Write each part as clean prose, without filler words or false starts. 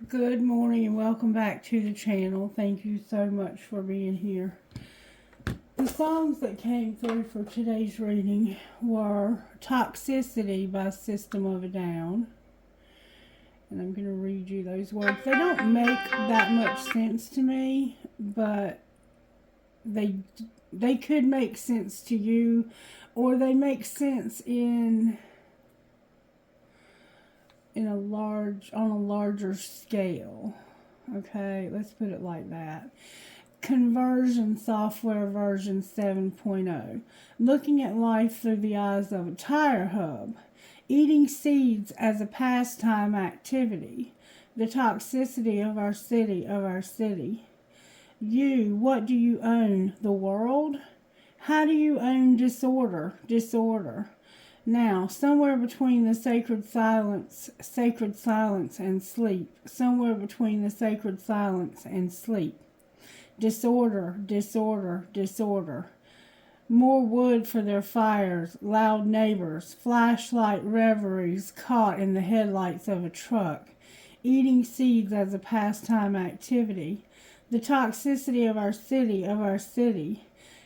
Good morning and welcome back to the channel. Thank you so much for being here. The songs that came through for today's reading were Toxicity by System of a Down. And I'm going to read you those words. They don't make that much sense to me, but they could make sense to you, or they make sense on a larger scale. Okay, let's put it like that. Conversion software version 7.0. Looking at life through the eyes of a tire hub. Eating seeds as a pastime activity. The toxicity of our city. You, what do you own? The world? How do you own disorder? Now, somewhere between the sacred silence and sleep. Somewhere between the sacred silence and sleep. Disorder. More wood for their fires, loud neighbors, flashlight reveries caught in the headlights of a truck. Eating seeds as a pastime activity. The toxicity of our city.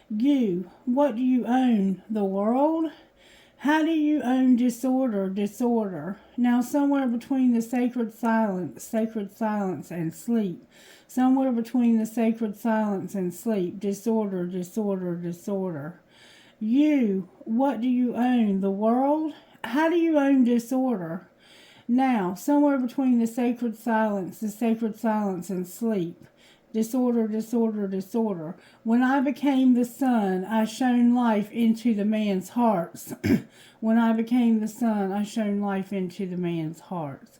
You, what do you own? The world? How do you own disorder? Now somewhere between the sacred silence and sleep. Somewhere between the sacred silence and sleep. Disorder. You, what do you own? The world? How do you own disorder? Now, somewhere between the sacred silence and sleep. Disorder. When I became the sun, I shone life into the man's hearts. When I became the sun, I shone life into the man's hearts.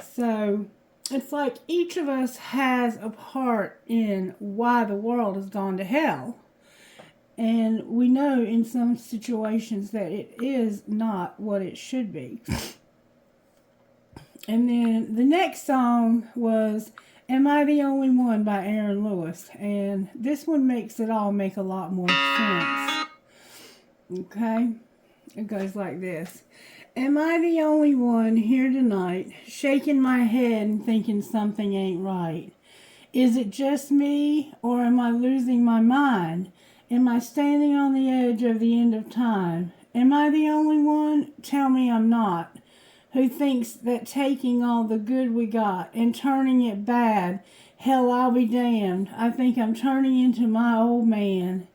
So, it's like each of us has a part in why the world has gone to hell. And we know in some situations that it is not what it should be. And then the next song was Am I the Only One by Aaron Lewis. And this one makes it all make a lot more sense. Okay? It goes like this. Am I the only one here tonight, shaking my head and thinking something ain't right? Is it just me, or am I losing my mind? Am I standing on the edge of the end of time? Am I the only one? Tell me I'm not. Who thinks that taking all the good we got and turning it bad, hell, I'll be damned. I think I'm turning into my old man.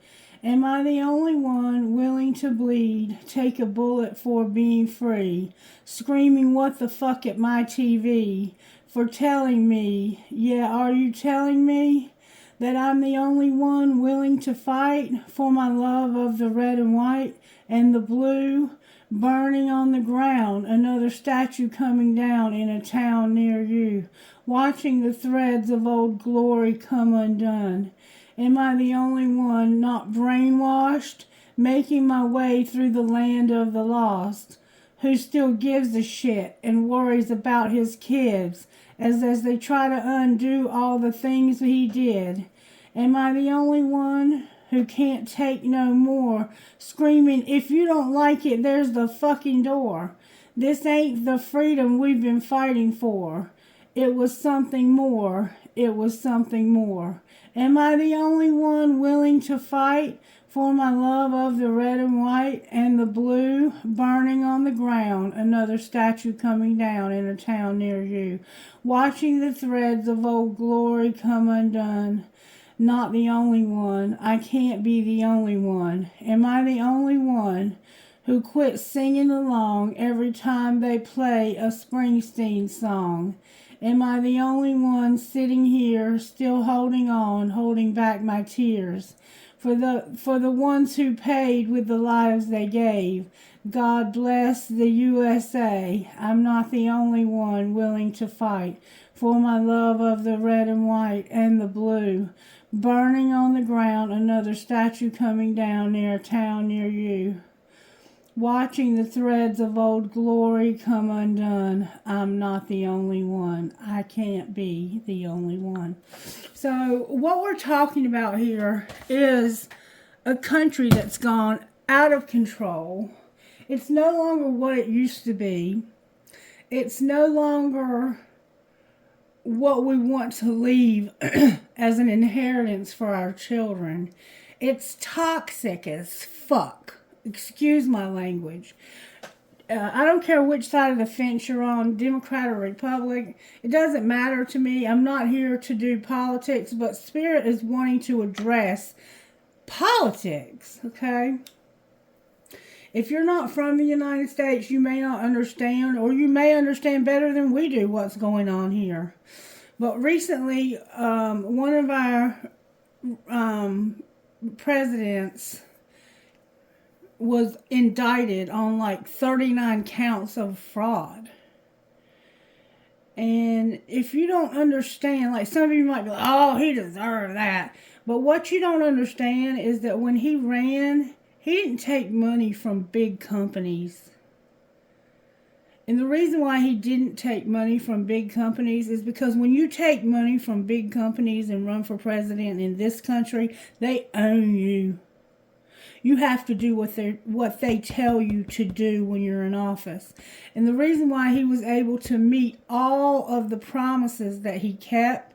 Am I the only one willing to bleed, take a bullet for being free, screaming what the fuck at my TV, for telling me, yeah, are you telling me that I'm the only one willing to fight for my love of the red and white and the blue? Burning on the ground, another statue coming down in a town near you, watching the threads of old glory come undone. Am I the only one not brainwashed, making my way through the land of the lost, who still gives a shit and worries about his kids as they try to undo all the things he did? Am I the only one who can't take no more, screaming, if you don't like it, there's the fucking door. This ain't the freedom we've been fighting for. It was something more. Am I the only one willing to fight for my love of the red and white and the blue, burning on the ground, another statue coming down in a town near you, watching the threads of old glory come undone? Not the only one. I can't be the only one. Am I the only one who quits singing along every time they play a Springsteen song? Am I the only one sitting here still holding on, holding back my tears? For the ones who paid with the lives they gave, God bless the USA. I'm not the only one willing to fight for my love of the red and white and the blue. Burning on the ground, another statue coming down near a town near you. Watching the threads of old glory come undone. I'm not the only one. I can't be the only one. So what we're talking about here is a country that's gone out of control. It's no longer what it used to be. It's no longer what we want to leave as an inheritance for our children. It's toxic as fuck. Excuse my language. I don't care which side of the fence you're on, Democrat or Republic. It doesn't matter to me. I'm not here to do politics, but Spirit is wanting to address politics, okay? If you're not from the United States, you may not understand, or you may understand better than we do what's going on here. But recently, one of our presidents was indicted on like 39 counts of fraud. And if you don't understand, like some of you might be like, oh, he deserved that. But what you don't understand is that when he ran, he didn't take money from big companies. And the reason why he didn't take money from big companies is because when you take money from big companies and run for president in this country, they own you. You have to do what they tell you to do when you're in office. And the reason why he was able to meet all of the promises that he kept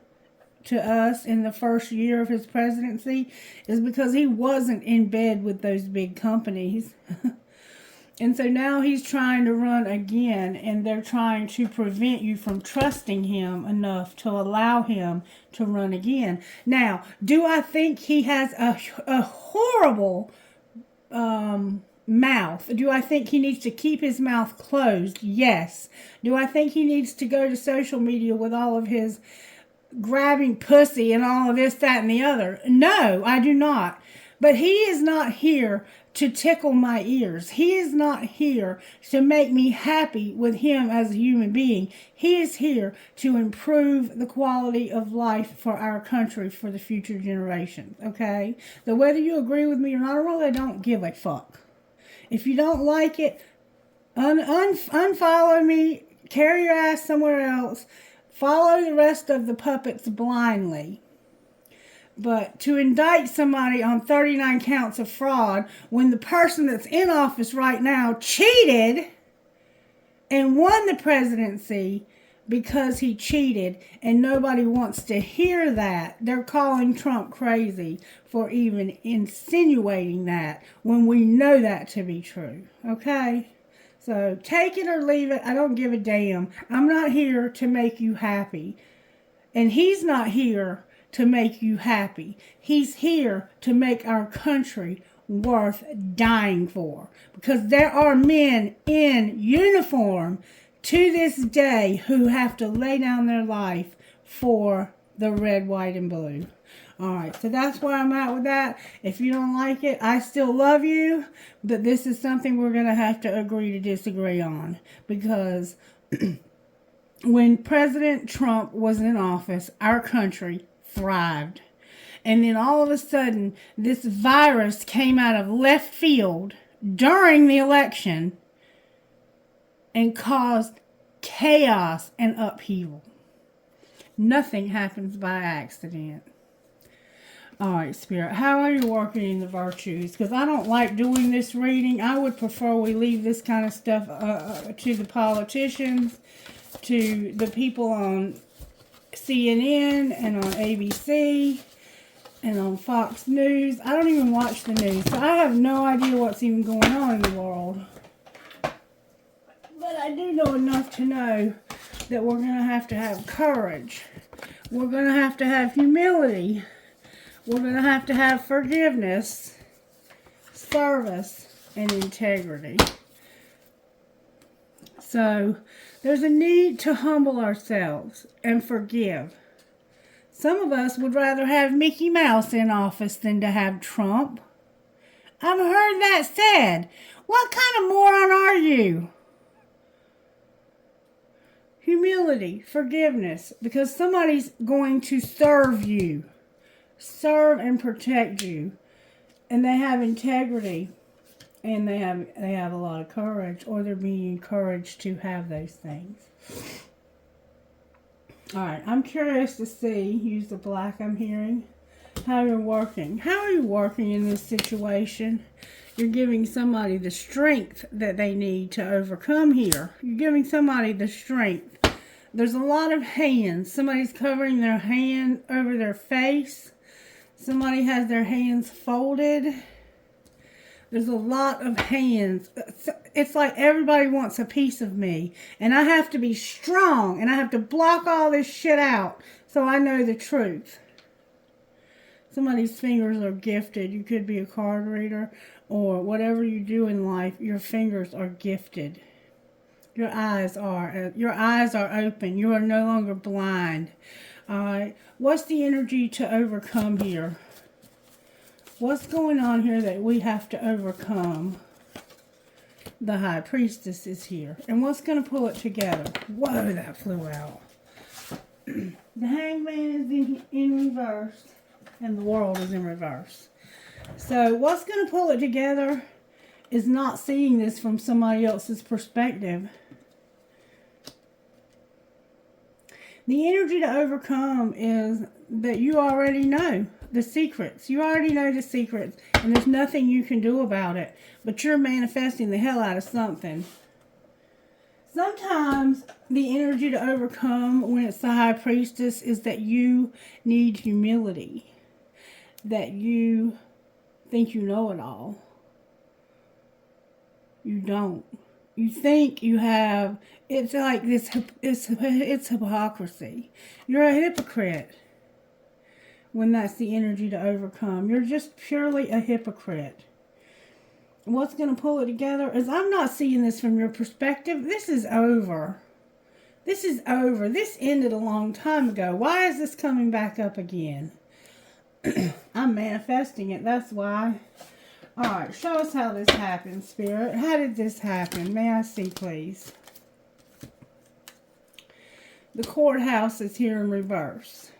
to us in the first year of his presidency is because he wasn't in bed with those big companies. And so now he's trying to run again, and they're trying to prevent you from trusting him enough to allow him to run again. Now, do I think he has a horrible mouth? Do I think he needs to keep his mouth closed? Yes. Do I think he needs to go to social media with all of his grabbing pussy and all of this, that, and the other? No, I do not. But he is not here to tickle my ears. He is not here to make me happy with him as a human being. He is here to improve the quality of life for our country for the future generations, okay? So whether you agree with me or not, I really don't give a fuck. If you don't like it, unfollow me, carry your ass somewhere else, follow the rest of the puppets blindly. But to indict somebody on 39 counts of fraud when the person that's in office right now cheated and won the presidency because he cheated, and nobody wants to hear that. They're calling Trump crazy for even insinuating that when we know that to be true. Okay? So take it or leave it. I don't give a damn. I'm not here to make you happy. And he's not here to make you happy. He's here to make our country worth dying for. Because there are men in uniform to this day who have to lay down their life for the red, white, and blue. Alright, so that's where I'm at with that. If you don't like it, I still love you. But this is something we're going to have to agree to disagree on. Because when President Trump was in office, our country thrived. And then all of a sudden, this virus came out of left field during the election and caused chaos and upheaval. Nothing happens by accident. Alright, Spirit, how are you working in the virtues? Because I don't like doing this reading. I would prefer we leave this kind of stuff to the politicians, to the people on CNN and on ABC and on Fox News. I don't even watch the news, so I have no idea what's even going on in the world. But I do know enough to know that we're going to have courage. We're going to have humility. We're going to have forgiveness, service, and integrity. So there's a need to humble ourselves and forgive. Some of us would rather have Mickey Mouse in office than to have Trump. I've heard that said. What kind of moron are you? Humility, forgiveness, because somebody's going to serve you. Serve and protect you. And they have integrity. And they have a lot of courage, or they're being encouraged to have those things. Alright, I'm curious to see, use the black I'm hearing, how you're working. How are you working in this situation? You're giving somebody the strength that they need to overcome here. You're giving somebody the strength There's a lot of hands. Somebody's covering their hand over their face. Somebody has their hands folded. There's a lot of hands. It's like everybody wants a piece of me. And I have to be strong. And I have to block all this shit out so I know the truth. Somebody's fingers are gifted. You could be a card reader or whatever you do in life. Your fingers are gifted. Your eyes are open. You are no longer blind. All right. What's the energy to overcome here? What's going on here that we have to overcome? The High Priestess is here. And what's going to pull it together? Whoa, that flew out. The Hangman is in reverse. And the World is in reverse. So what's going to pull it together is not seeing this from somebody else's perspective. The energy to overcome is that you already know the secrets. You already know the secrets. And there's nothing you can do about it. But you're manifesting the hell out of something. Sometimes the energy to overcome when it's the High Priestess is that you need humility. That you think you know it all. You don't. You think you have, it's like this, it's hypocrisy. You're a hypocrite when that's the energy to overcome. You're just purely a hypocrite. What's going to pull it together is I'm not seeing this from your perspective. This is over. This is over. This ended a long time ago. Why is this coming back up again? I'm manifesting it. That's why. Alright, show us how this happened, Spirit. How did this happen? May I see, please? The courthouse is here in reverse.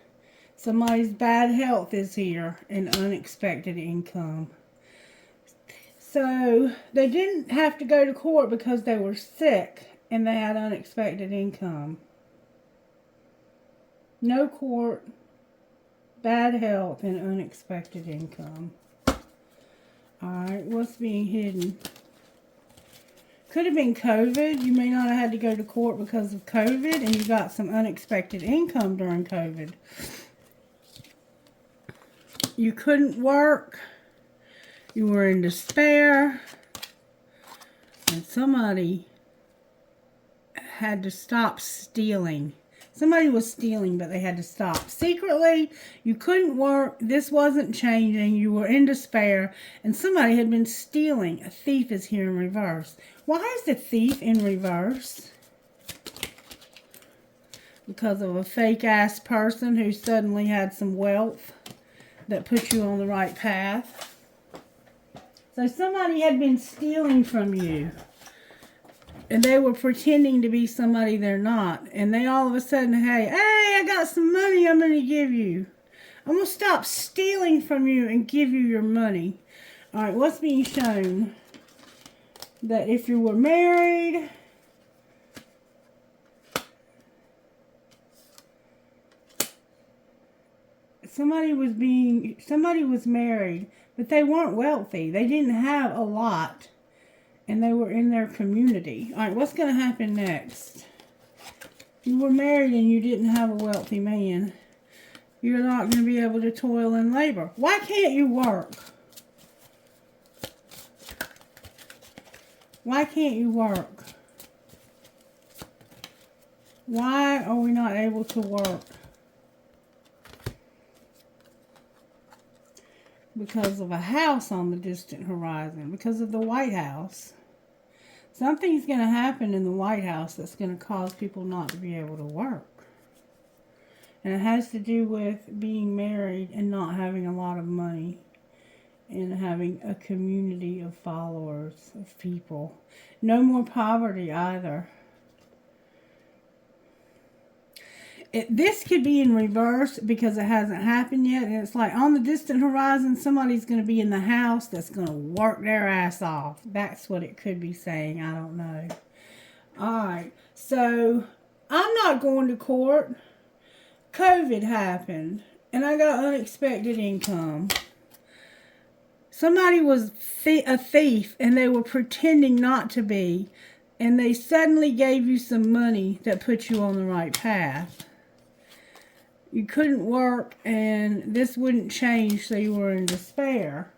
Somebody's bad health is here and unexpected income. So, they didn't have to go to court because they were sick and they had unexpected income. No court, bad health, and unexpected income. Alright, what's being hidden? Could have been COVID. You may not have had to go to court because of COVID and you got some unexpected income during COVID. You couldn't work. You were in despair. And somebody had to stop stealing. Somebody was stealing, but they had to stop. Secretly, you couldn't work. This wasn't changing. You were in despair. And somebody had been stealing. A thief is here in reverse. Why is the thief in reverse? Because of a fake-ass person who suddenly had some wealth that put you on the right path. So somebody had been stealing from you. And they were pretending to be somebody they're not. And they all of a sudden, hey, I got some money I'm going to give you. I'm going to stop stealing from you and give you your money. All right, what's being shown? That if you were married, somebody was married, but they weren't wealthy. They didn't have a lot. And they were in their community. All right, what's going to happen next? You were married and you didn't have a wealthy man. You're not going to be able to toil and labor. Why can't you work? Why can't you work? Why are we not able to work? Because of a house on the distant horizon. Because of the White House. Something's going to happen in the White House that's going to cause people not to be able to work. And it has to do with being married and not having a lot of money. And having a community of followers, of people. No more poverty either. This could be in reverse because it hasn't happened yet. And it's like on the distant horizon, somebody's going to be in the house that's going to work their ass off. That's what it could be saying. I don't know. Alright. So, I'm not going to court. COVID happened. And I got unexpected income. Somebody was a thief and they were pretending not to be. and they suddenly gave you some money that put you on the right path. You couldn't work, and this wouldn't change, so you were in despair.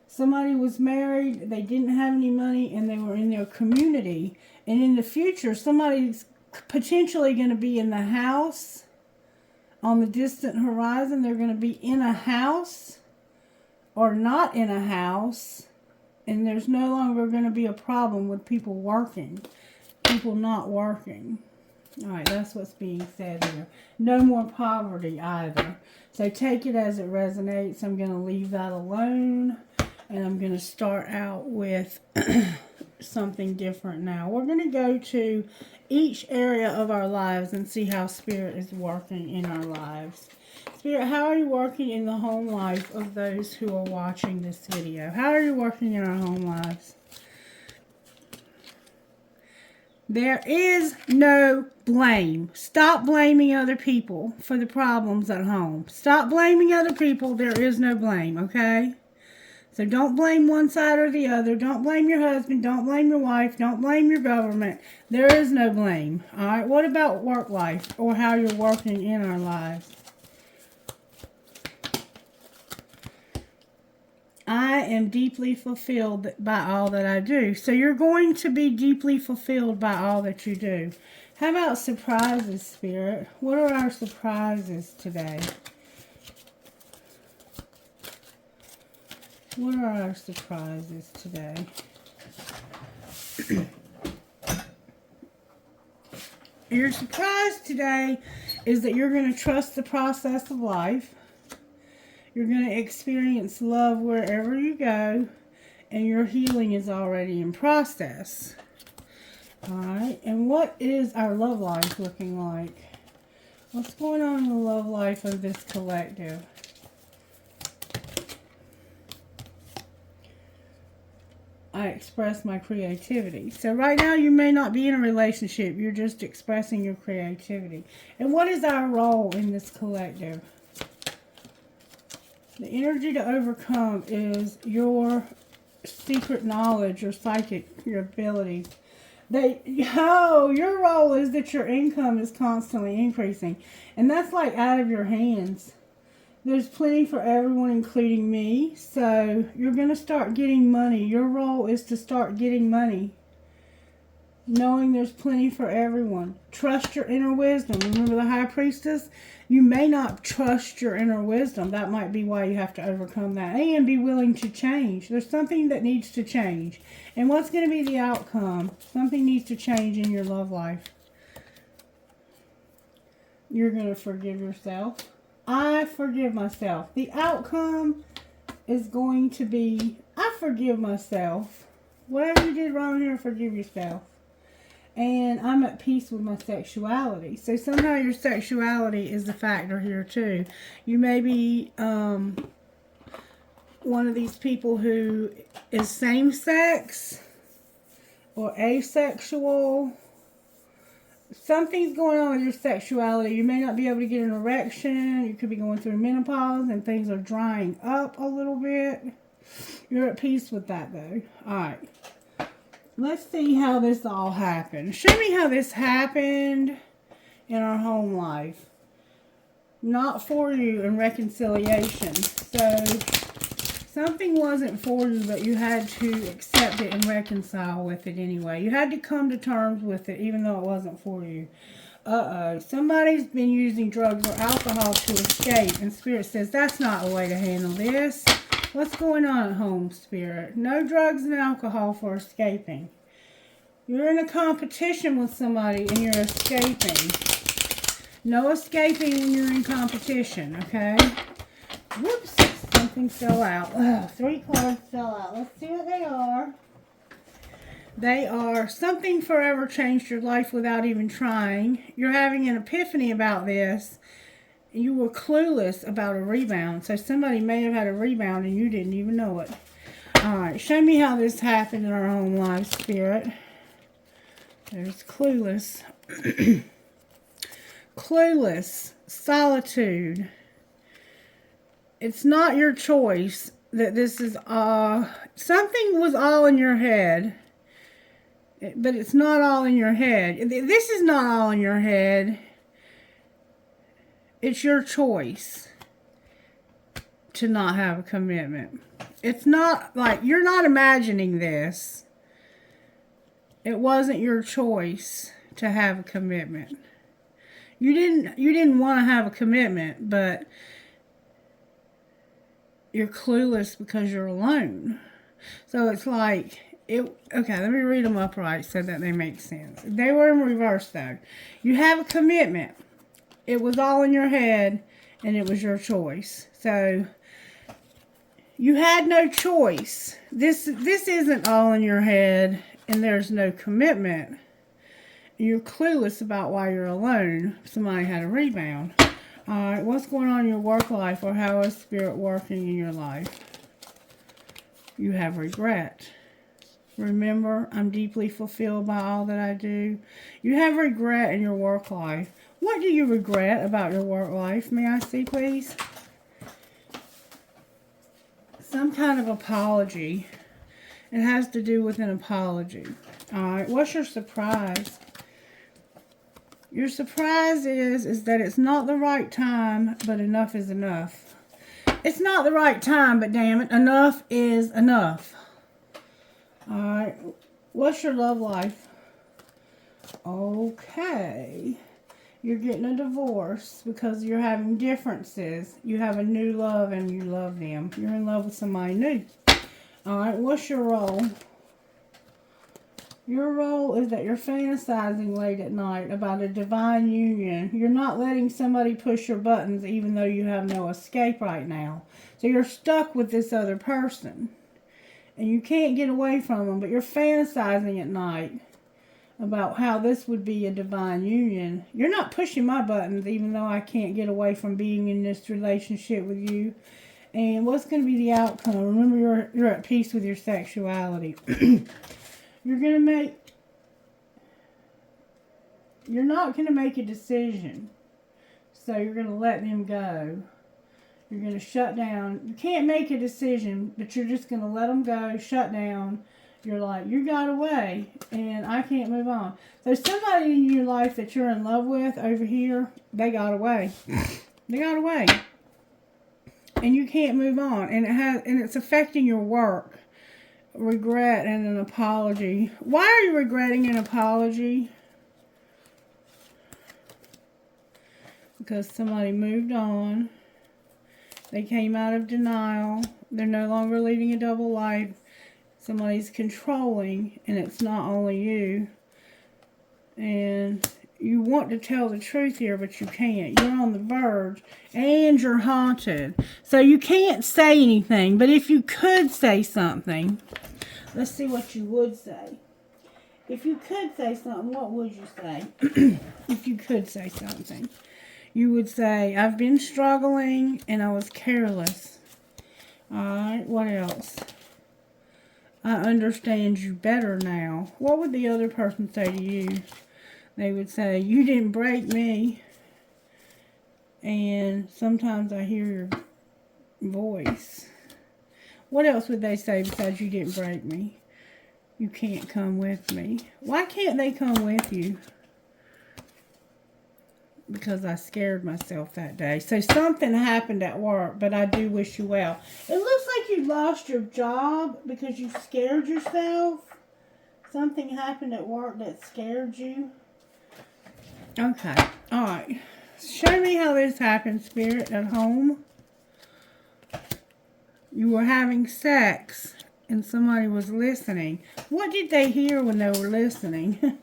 Somebody was married, they didn't have any money, and they were in their community. And in the future, somebody's potentially going to be in the house on the distant horizon. They're going to be in a house or not in a house. And there's no longer going to be a problem with people working, people not working. All right, that's what's being said here. No more poverty either. So take it as it resonates. I'm going to leave that alone. And I'm going to start out with something different now. We're going to go to each area of our lives and see how Spirit is working in our lives. Spirit, how are you working in the home life of those who are watching this video? How are you working in our home lives? There is no blame. Stop blaming other people for the problems at home. Stop blaming other people. There is no blame, okay? So don't blame one side or the other. Don't blame your husband. Don't blame your wife. Don't blame your government. There is no blame. All right? What about work life or how you're working in our lives? I am deeply fulfilled by all that I do. So you're going to be deeply fulfilled by all that you do. How about surprises, Spirit? What are our surprises today? What are our surprises today? Your surprise today is that you're going to trust the process of life. You're going to experience love wherever you go, and your healing is already in process. All right, and what is our love life looking like? What's going on in the love life of this collective? I express my creativity. So right now you may not be in a relationship. You're just expressing your creativity. And what is our role in this collective? The energy to overcome is your secret knowledge, your psychic, your abilities. Your role is that your income is constantly increasing. And that's like out of your hands. There's plenty for everyone, including me. So you're going to start getting money. Your role is to start getting money. Knowing there's plenty for everyone. Trust your inner wisdom. Remember the High Priestess? You may not trust your inner wisdom. That might be why you have to overcome that. And be willing to change. There's something that needs to change. And what's going to be the outcome? Something needs to change in your love life. You're going to forgive yourself. I forgive myself. The outcome is going to be, I forgive myself. Whatever you did wrong here, forgive yourself. And I'm at peace with my sexuality. So somehow your sexuality is the factor here too. You may be one of these people who is same-sex or asexual. Something's going on with your sexuality. You may not be able to get an erection. You could be going through menopause and things are drying up a little bit. You're at peace with that though. Alright. Let's see how this all happened. Show me how this happened in our home life. Not for you in reconciliation. So something wasn't for you, but you had to accept it and reconcile with it anyway. You had to come to terms with it, even though it wasn't for you. Somebody's been using drugs or alcohol to escape, and Spirit says that's not a way to handle this. What's going on at home, Spirit? No drugs and alcohol for escaping. You're in a competition with somebody and you're escaping. No escaping when you're in competition, okay? Whoops. Something fell out. Ugh, 3 cards fell out. Let's see what they are. They are something forever changed your life without even trying. You're having an epiphany about this. You were clueless about a rebound. So somebody may have had a rebound and you didn't even know it. Alright, show me how this happened in our home life, Spirit. There's clueless. Clueless. Solitude. It's not your choice that this is something was all in your head. But it's not all in your head. This is not all in your head. It's your choice to not have a commitment. It's not like you're not imagining this. It wasn't your choice to have a commitment. You didn't want to have a commitment, but you're clueless because you're alone. So it's like okay, let me read them upright so that they make sense. They were in reverse though. You have a commitment. It was all in your head and it was your choice. So you had no choice. This isn't all in your head and there's no commitment. You're clueless about why you're alone. Somebody had a rebound. Alright, what's going on in your work life, or how is spirit working in your life? You have regret. Remember, I'm deeply fulfilled by all that I do. You have regret in your work life. What do you regret about your work life? May I see, please? Some kind of apology. It has to do with an apology. Alright, what's your surprise? Your surprise is that it's not the right time, but enough is enough. It's not the right time, but damn it, enough is enough. Alright, what's your love life? Okay. You're getting a divorce because you're having differences. You have a new love and you love them. You're in love with somebody new. Alright, what's your role? Your role is that you're fantasizing late at night about a divine union. You're not letting somebody push your buttons even though you have no escape right now. So you're stuck with this other person. And you can't get away from them, but you're fantasizing at night about how this would be a divine union. You're not pushing my buttons even though I can't get away from being in this relationship with you. And what's going to be the outcome? Remember, you're at peace with your sexuality. You're not going to make a decision. So you're going to let them go. You're going to shut down. You can't make a decision, but you're just going to let them go, shut down. You're like, you got away, and I can't move on. There's somebody in your life that you're in love with over here. They got away. They got away. And you can't move on. And it's affecting your work. Regret and an apology. Why are you regretting an apology? Because somebody moved on. They came out of denial. They're no longer leading a double life. Somebody's controlling, and it's not only you. And you want to tell the truth here, but you can't. You're on the verge, and you're haunted. So you can't say anything, but if you could say something, let's see what you would say. If you could say something, what would you say? If you could say something, you would say, I've been struggling, and I was careless. Alright, what else? I understand you better now. What would the other person say to you? They would say, you didn't break me. And sometimes I hear your voice. What else would they say besides you didn't break me? You can't come with me. Why can't they come with you? Because I scared myself that day. So something happened at work, but I do wish you well. It looks like you lost your job because you scared yourself. Something happened at work that scared you. Okay. Alright. Show me how this happened, Spirit, at home. You were having sex and somebody was listening. What did they hear when they were listening?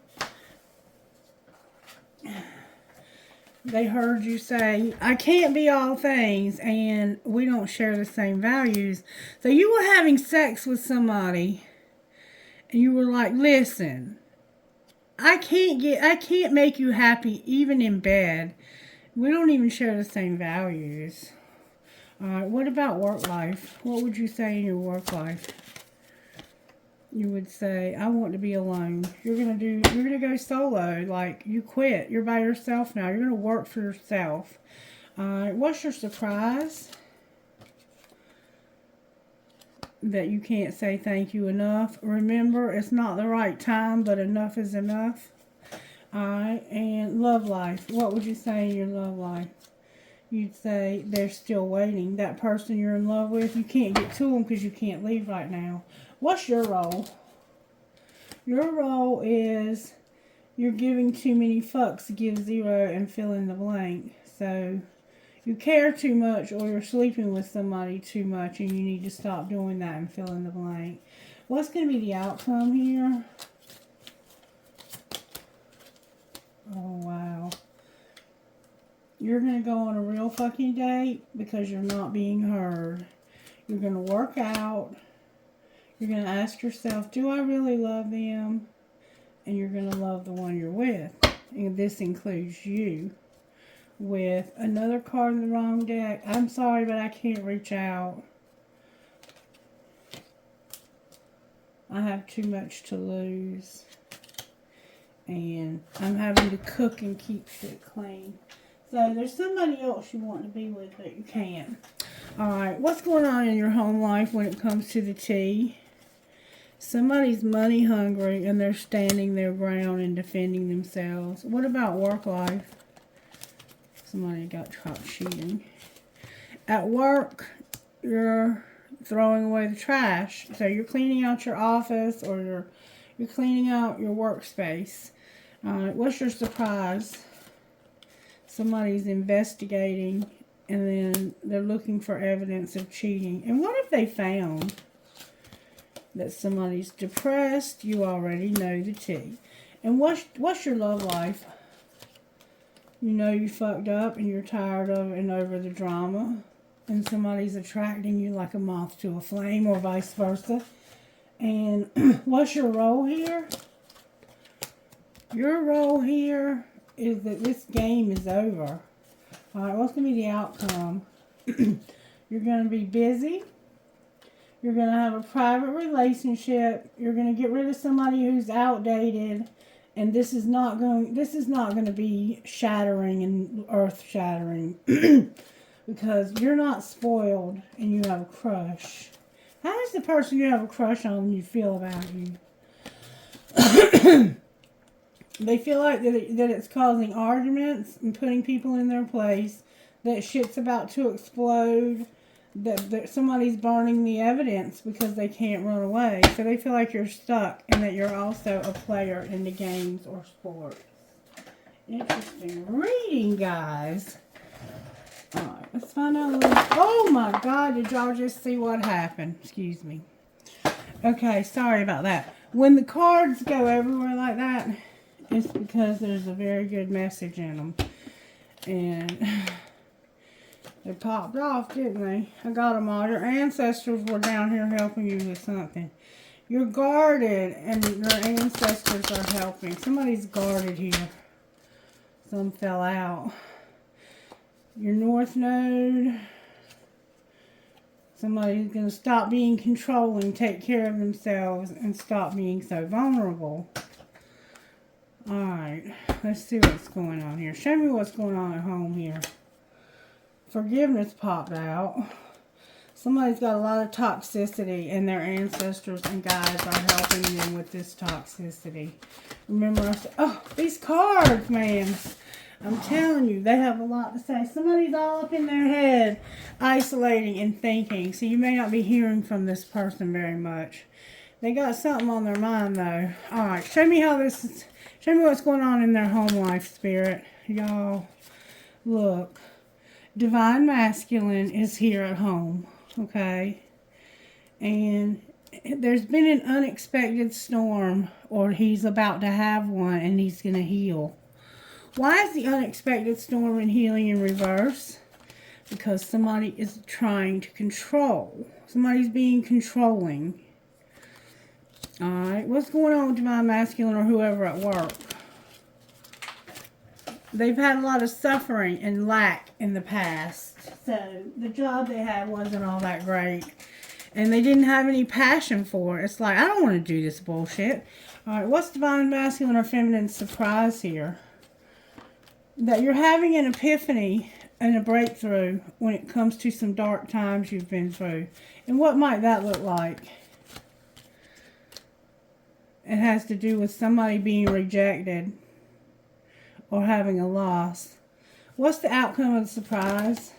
They heard you say, I can't be all things, and we don't share the same values. So you were having sex with somebody, and you were like, listen, I can't make you happy even in bed. We don't even share the same values. Alright, what about work life? What would you say in your work life? You would say, I want to be alone. You're gonna go solo. Like, you quit. You're by yourself now. You're gonna work for yourself. What's your surprise? that you can't say thank you enough. Remember, it's not the right time, but enough is enough. Alright, and love life. What would you say in your love life? You'd say they're still waiting. That person you're in love with, you can't get to them because you can't leave right now. What's your role? Your role is you're giving too many fucks to give zero and fill in the blank. So you care too much, or you're sleeping with somebody too much, and you need to stop doing that and fill in the blank. What's going to be the outcome here? Oh, wow. You're going to go on a real fucking date because you're not being heard. You're going to work out. You're going to ask yourself, do I really love them? And you're going to love the one you're with. And this includes you. With another card in the wrong deck. I'm sorry, but I can't reach out. I have too much to lose. And I'm having to cook and keep shit clean. So there's somebody else you want to be with, but you can't. Alright, what's going on in your home life when it comes to the tea? Somebody's money hungry and they're standing their ground and defending themselves. What about work life? Somebody got caught cheating. At work, you're throwing away the trash. So you're cleaning out your office, or you're cleaning out your workspace. What's your surprise? Somebody's investigating and then they're looking for evidence of cheating. And what if they found that somebody's depressed? You already know the tea. And what's your love life? You know you fucked up and you're tired of and over the drama. And somebody's attracting you like a moth to a flame, or vice versa. And what's your role here? Your role here is that this game is over. Alright, what's going to be the outcome? You're going to be busy. You're going to have a private relationship. You're going to get rid of somebody who's outdated. And this is not going to be shattering and earth shattering. Because you're not spoiled and you have a crush. How does the person you have a crush on you feel about you? They feel like that it's causing arguments and putting people in their place, that shit's about to explode, that somebody's burning the evidence because they can't run away. So they feel like you're stuck and that you're also a player in the games or sports. Interesting reading, guys. Alright, let's find out a little... Oh my God, did y'all just see what happened? Excuse me. Okay, sorry about that. When the cards go everywhere like that, it's because there's a very good message in them. And they popped off, didn't they? I got them all. Your ancestors were down here helping you with something. You're guarded, and your ancestors are helping. Somebody's guarded here. Some fell out. Your North Node. Somebody's going to stop being controlling, take care of themselves, and stop being so vulnerable. Alright, let's see what's going on here. Show me what's going on at home here. Forgiveness popped out. Somebody's got a lot of toxicity, and their ancestors and guides are helping them with this toxicity. Remember, I said, oh, these cards, man. I'm telling you, they have a lot to say. Somebody's all up in their head, isolating and thinking. So you may not be hearing from this person very much. They got something on their mind, though. All right, show me how this is. Show me what's going on in their home life, Spirit. Y'all, look. Divine Masculine is here at home, okay? And there's been an unexpected storm, or he's about to have one, and he's going to heal. Why is the unexpected storm and healing in reverse? Because somebody is trying to control. Somebody's being controlling. Alright, what's going on with Divine Masculine or whoever at work? They've had a lot of suffering and lack in the past. So the job they had wasn't all that great. And they didn't have any passion for it. It's like, I don't want to do this bullshit. Alright, what's Divine Masculine or Feminine surprise here? That you're having an epiphany and a breakthrough when it comes to some dark times you've been through. And what might that look like? It has to do with somebody being rejected or having a loss. What's the outcome of the surprise?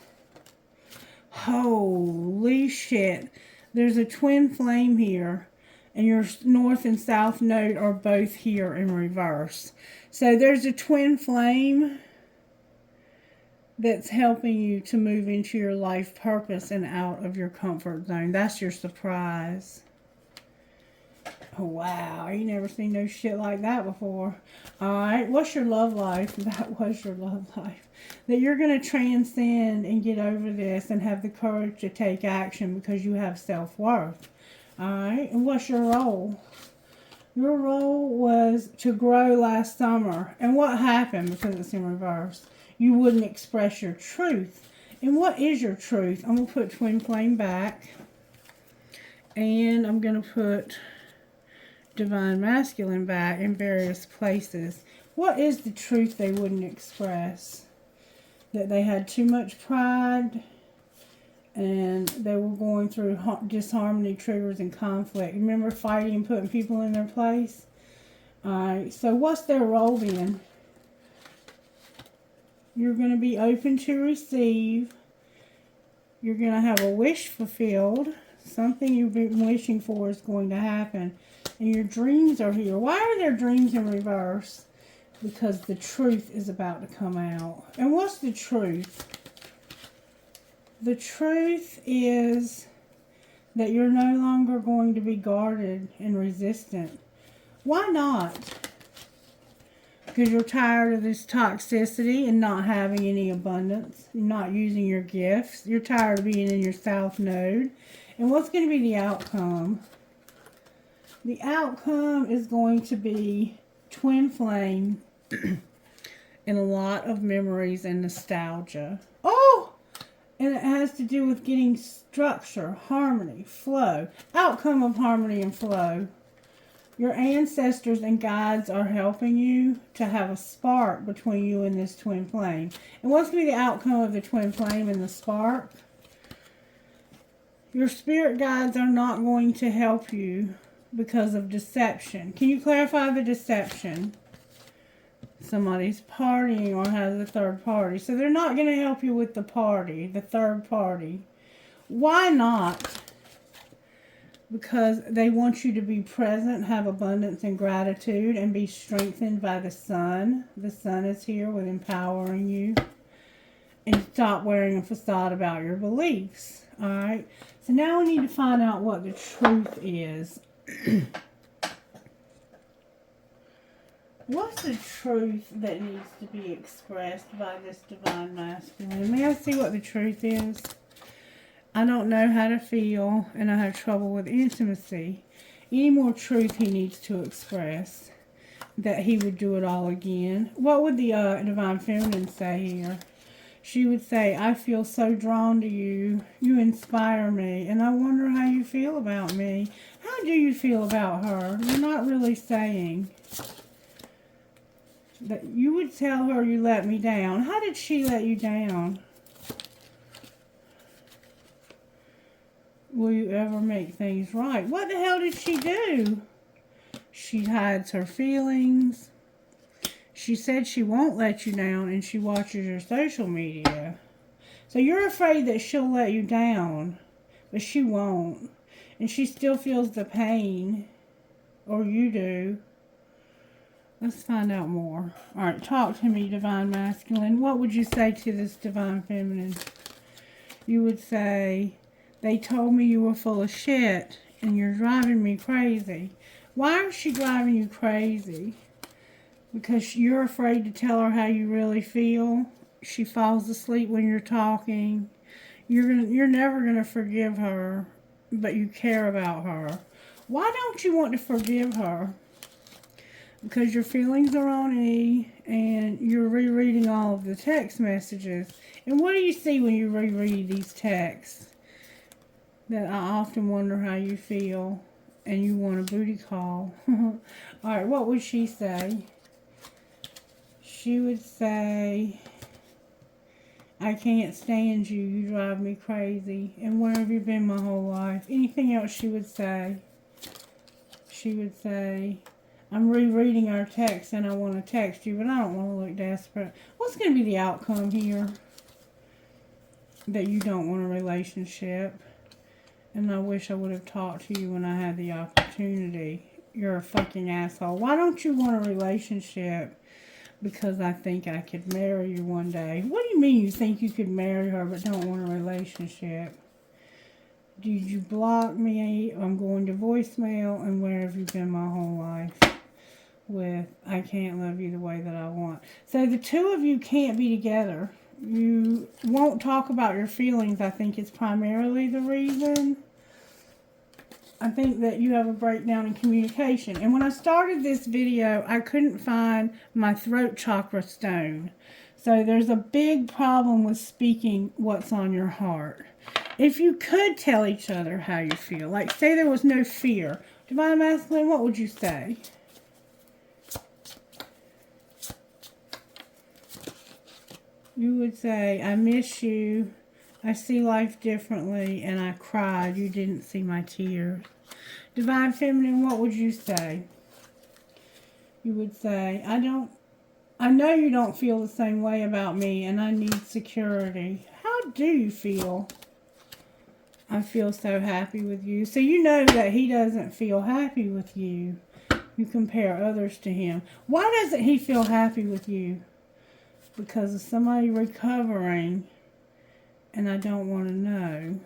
Holy shit. There's a twin flame here, and your north and south node are both here in reverse. So there's a twin flame that's helping you to move into your life purpose and out of your comfort zone. That's your surprise. Oh, wow. You never seen no shit like that before. Alright, what's your love life? That was your love life. That you're going to transcend and get over this and have the courage to take action because you have self-worth. Alright, and what's your role? Your role was to grow last summer. And what happened because it's in reverse? You wouldn't express your truth. And what is your truth? I'm going to put twin flame back. And I'm going to put divine masculine back in various places. What is the truth they wouldn't express? That they had too much pride and they were going through disharmony, triggers, and conflict. Remember fighting and putting people in their place? Alright, so what's their role then? You're going to be open to receive. You're going to have a wish fulfilled. Something you've been wishing for is going to happen. And your dreams are here. Why are there dreams in reverse? Because the truth is about to come out. And what's the truth? The truth is that you're no longer going to be guarded and resistant. Why not? Because you're tired of this toxicity and not having any abundance. You're not using your gifts. You're tired of being in your south node. And what's going to be the outcome? The outcome is going to be twin flame and a lot of memories and nostalgia. Oh! And it has to do with getting structure, harmony, flow. Outcome of harmony and flow. Your ancestors and guides are helping you to have a spark between you and this twin flame. And what's going to be the outcome of the twin flame and the spark? Your spirit guides are not going to help you because of deception. Can you clarify the deception? Somebody's partying or has a third party. So they're not going to help you with the party, the third party. Why not? Because they want you to be present, have abundance and gratitude, and be strengthened by the sun. The sun is here with empowering you. And stop wearing a facade about your beliefs. Alright? So now we need to find out what the truth is. What's the truth that needs to be expressed by this divine masculine? May I see what the truth is? I don't know how to feel, and I have trouble with intimacy. Any more truth he needs to express? That he would do it all again. What would the divine feminine say here? She would say, I feel so drawn to you. You inspire me, and I wonder how you feel about me. How do you feel about her? You're not really saying. That you would tell her you let me down. How did she let you down? Will you ever make things right? What the hell did she do? She hides her feelings. She said she won't let you down, and she watches your social media. So you're afraid that she'll let you down, but she won't. And she still feels the pain, or you do. Let's find out more. Alright, talk to me, divine masculine. What would you say to this divine feminine? You would say, they told me you were full of shit and you're driving me crazy. Why is she driving you crazy? Because you're afraid to tell her how you really feel. She falls asleep when you're talking. You're never going to forgive her, but you care about her. Why don't you want to forgive her? Because your feelings are on E, and you're rereading all of the text messages. And what do you see when you reread these texts? That I often wonder how you feel, and you want a booty call. Alright, what would she say? She would say, I can't stand you. You drive me crazy. And where have you been my whole life? Anything else she would say? She would say, I'm rereading our text and I want to text you, but I don't want to look desperate. What's going to be the outcome here? That you don't want a relationship. And I wish I would have talked to you when I had the opportunity. You're a fucking asshole. Why don't you want a relationship? Because I think I could marry you one day. What do you mean you think you could marry her but don't want a relationship? Did you block me? I'm going to voicemail. And where have you been my whole life? With, I can't love you the way that I want. So the two of you can't be together. You won't talk about your feelings. I think it's primarily the reason. I think that you have a breakdown in communication. And when I started this video, I couldn't find my throat chakra stone. So there's a big problem with speaking what's on your heart. If you could tell each other how you feel, like say there was no fear, Divine Masculine, what would you say? You would say, I miss you, I see life differently, and I cried. You didn't see my tears. Divine Feminine, what would you say? You would say, I know you don't feel the same way about me, and I need security. How do you feel? I feel so happy with you. So you know that he doesn't feel happy with you. You compare others to him. Why doesn't he feel happy with you? Because of somebody recovering, and I don't want to know.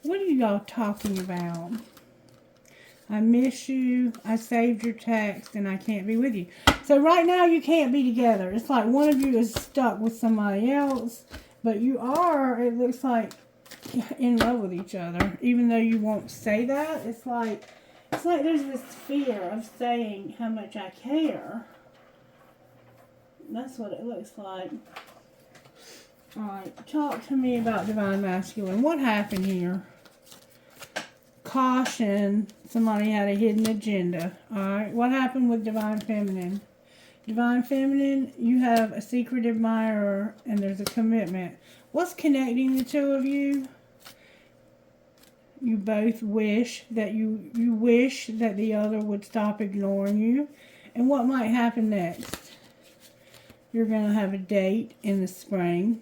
What are y'all talking about? I miss you, I saved your text, and I can't be with you. So right now you can't be together. It's like one of you is stuck with somebody else, but you are, it looks like, in love with each other. Even though you won't say that, it's like there's this fear of saying how much I care. That's what it looks like. Alright, talk to me about Divine Masculine. What happened here? Caution, somebody had a hidden agenda. Alright, what happened with Divine Feminine? Divine Feminine, you have a secret admirer and there's a commitment. What's connecting the two of you? You both wish that you wish that the other would stop ignoring you. And what might happen next? You're going to have a date in the spring.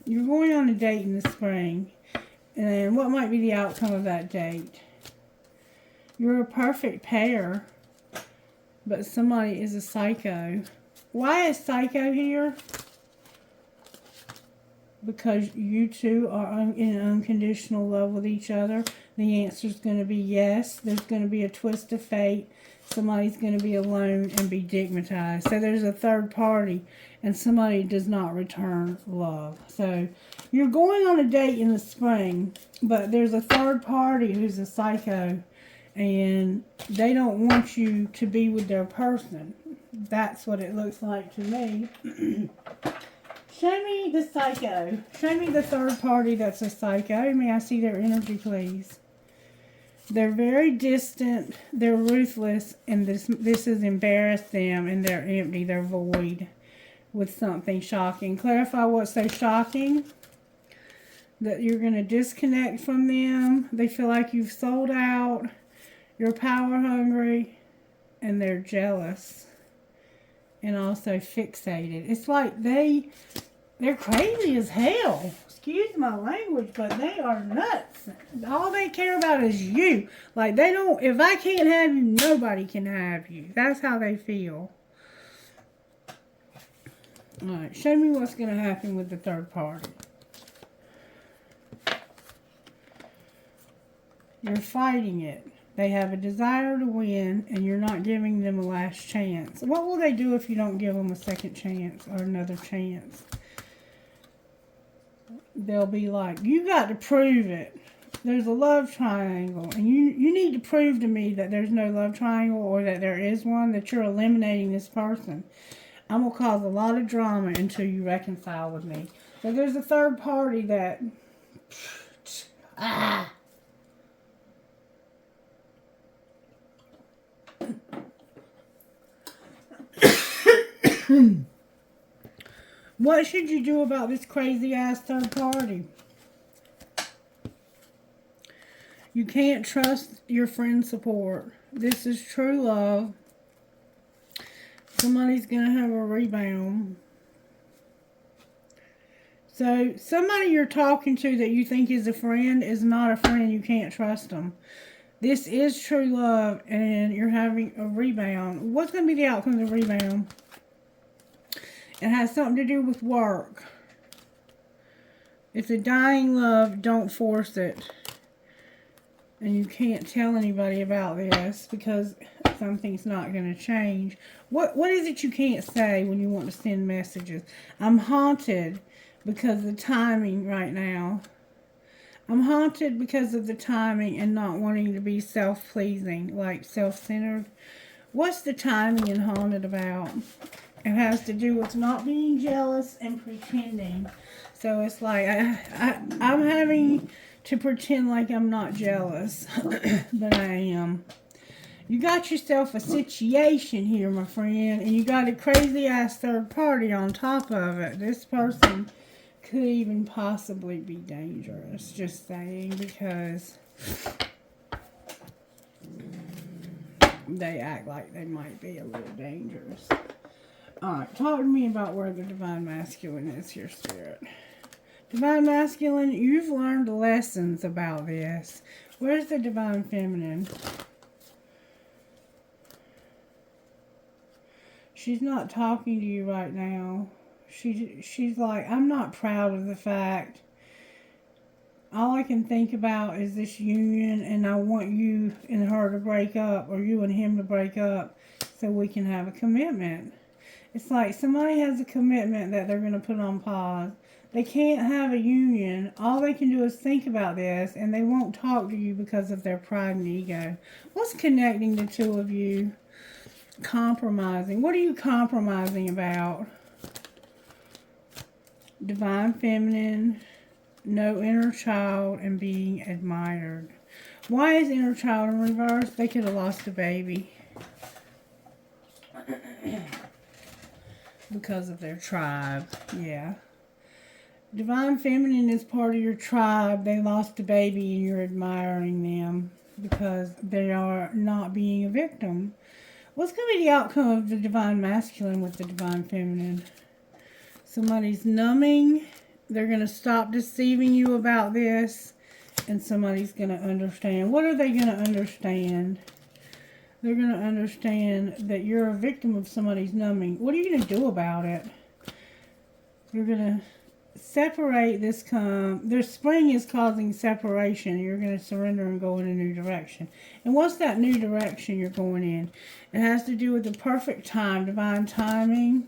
You're going on a date in the spring. And what might be the outcome of that date? You're a perfect pair, but somebody is a psycho. Why is psycho here? Because you two are in unconditional love with each other. The answer is going to be yes. There's going to be a twist of fate. Somebody's going to be alone and be digmatized. So there's a third party, and somebody does not return love. So you're going on a date in the spring, but there's a third party who's a psycho, and they don't want you to be with their person. That's what it looks like to me. Show me the psycho. Show me the third party that's a psycho. May I see their energy, please? They're very distant, they're ruthless, and this has embarrassed them, and they're empty, they're void with something shocking. Clarify what's so shocking. That you're going to disconnect from them. They feel like you've sold out. You're power hungry, and they're jealous and also fixated. It's like they're crazy as hell. Excuse my language, but they are nuts. All they care about is you. Like, they don't, if I can't have you, nobody can have you. That's how they feel. Alright, show me what's going to happen with the third party. You're fighting it. They have a desire to win, and you're not giving them a last chance. What will they do if you don't give them a second chance or another chance? They'll be like, you got to prove it. There's a love triangle, and you need to prove to me that there's no love triangle, or that there is one, that you're eliminating this person. I'm going to cause a lot of drama until you reconcile with me. So there's a third party that... What should you do about this crazy ass third party? You can't trust your friend's support. This is true love. Somebody's going to have a rebound. So, somebody you're talking to that you think is a friend is not a friend. You can't trust them. This is true love, and you're having a rebound. What's going to be the outcome of the rebound? It has something to do with work. It's a dying love. Don't force it. And you can't tell anybody about this because something's not going to change. What is it you can't say when you want to send messages? I'm haunted because of the timing right now. I'm haunted because of the timing and not wanting to be self-pleasing, like self-centered. What's the timing and haunted about? It has to do with not being jealous and pretending. So it's like I'm having to pretend like I'm not jealous, but I am. You got yourself a situation here, my friend, and you got a crazy-ass third party on top of it. This person could even possibly be dangerous, just saying, because they act like they might be a little dangerous. Alright, talk to me about where the Divine Masculine is here, Spirit. Divine Masculine, you've learned lessons about this. Where's the Divine Feminine? She's not talking to you right now. She's like, I'm not proud of the fact. All I can think about is this union, and I want you and her to break up, or you and him to break up, so we can have a commitment. It's like somebody has a commitment that they're going to put on pause. They can't have a union. All they can do is think about this, and they won't talk to you because of their pride and ego. What's connecting the two of you? Compromising. What are you compromising about? Divine Feminine, no inner child, and being admired. Why is inner child in reverse? They could have lost a baby. Because of their tribe. Yeah. Divine Feminine is part of your tribe. They lost a baby and you're admiring them because they are not being a victim. What's going to be the outcome of the Divine Masculine with the Divine Feminine? Somebody's numbing. They're going to stop deceiving you about this. And somebody's going to understand. What are they going to understand? They're going to understand that you're a victim of somebody's numbing. What are you going to do about it? You're going to separate this. Their spring is causing separation. You're going to surrender and go in a new direction. And what's that new direction you're going in? It has to do with the perfect time, divine timing,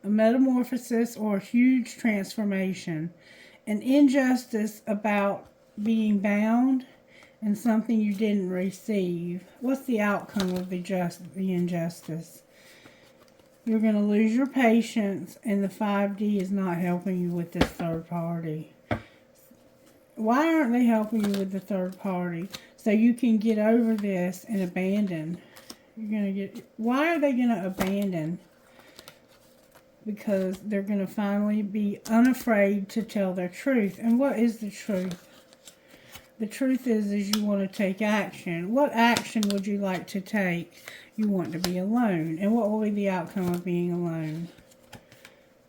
a metamorphosis or a huge transformation, an injustice about being bound, and something you didn't receive. What's the outcome of the injustice? You're going to lose your patience, and the 5D is not helping you with this third party. Why aren't they helping you with the third party? So you can get over this and abandon. Why are they going to abandon? Because they're going to finally be unafraid to tell their truth. And what is the truth? The truth is you want to take action. What action would you like to take? You want to be alone. And what will be the outcome of being alone?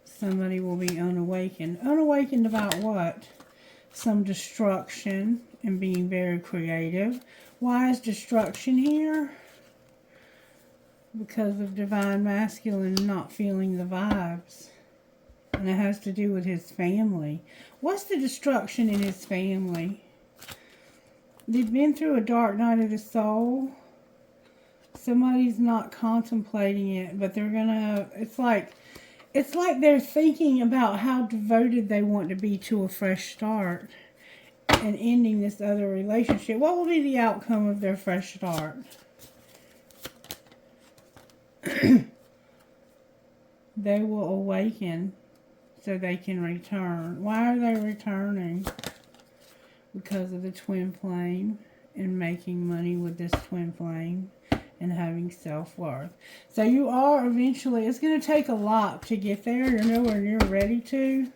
Somebody will be unawakened. Unawakened about what? Some destruction and being very creative. Why is destruction here? Because of Divine Masculine not feeling the vibes. And it has to do with his family. What's the destruction in his family? They've been through a dark night of the soul. Somebody's not contemplating it, but they're gonna. It's like they're thinking about how devoted they want to be to a fresh start and ending this other relationship. What will be the outcome of their fresh start? They will awaken so they can return. Why are they returning? Because of the twin flame and making money with this twin flame and having self-worth. So you are eventually, it's going to take a lot to get there. You're nowhere near ready to,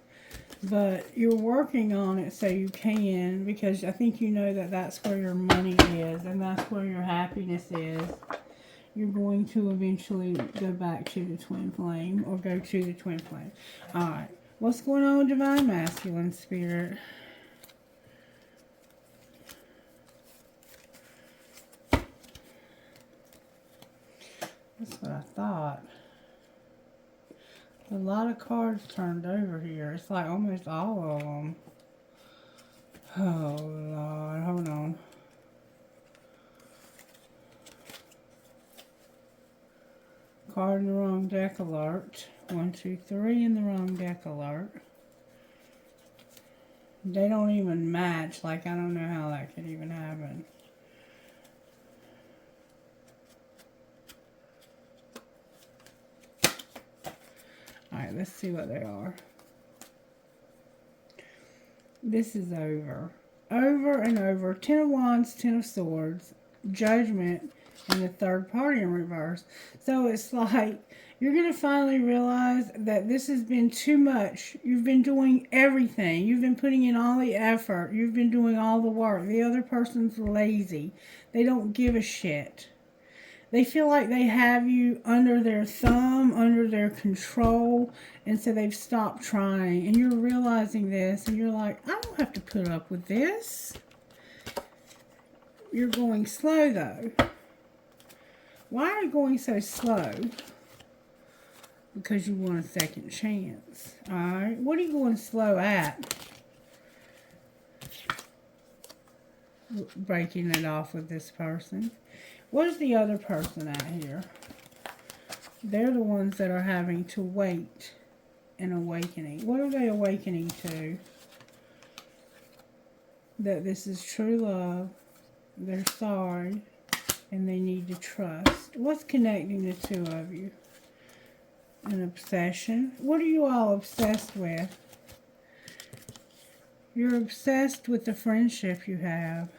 but you're working on it so you can, because I think you know that that's where your money is and that's where your happiness is. You're going to eventually go back to the twin flame, or go to the twin flame. Alright, what's going on with Divine Masculine Spirit? That's what I thought. A lot of cards turned over here. It's like almost all of them. Oh, Lord. Hold on. Card in the wrong deck alert. 1, 2, 3 in the wrong deck alert. They don't even match. Like, I don't know how that could even happen. Alright, let's see what they are. This is over. Over and over. 10 of Wands, 10 of Swords, Judgment, and the third party in reverse. So it's like you're going to finally realize that this has been too much. You've been doing everything. You've been putting in all the effort. You've been doing all the work. The other person's lazy. They don't give a shit. They feel like they have you under their thumb, under their control, and so they've stopped trying. And you're realizing this, and you're like, I don't have to put up with this. You're going slow, though. Why are you going so slow? Because you want a second chance. Alright, what are you going slow at? Breaking it off with this person. What is the other person at here? They're the ones that are having to wait an awakening. What are they awakening to? That this is true love. They're sorry. And they need to trust. What's connecting the two of you? An obsession. What are you all obsessed with? You're obsessed with the friendship you have.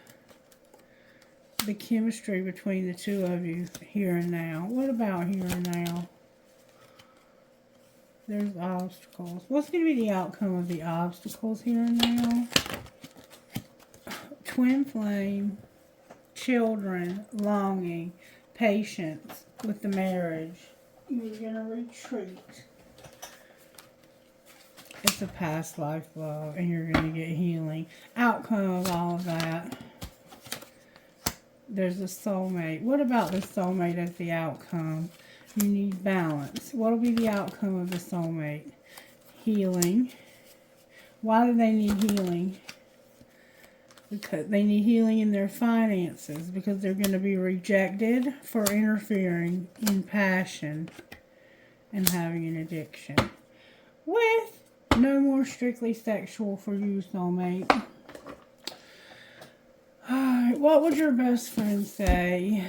The chemistry between the two of you here and now. What about here and now? There's obstacles. What's going to be the outcome of the obstacles here and now? Twin flame, children, longing, patience with the marriage. You're going to retreat. It's a past life love, and you're going to get healing. Outcome of all of that. There's a soulmate. What about the soulmate as the outcome? You need balance. What will be the outcome of the soulmate? Healing. Why do they need healing? Because they need healing in their finances. Because they're going to be rejected for interfering in passion and having an addiction. With no more strictly sexual for you, soulmate. Alright, what would your best friend say?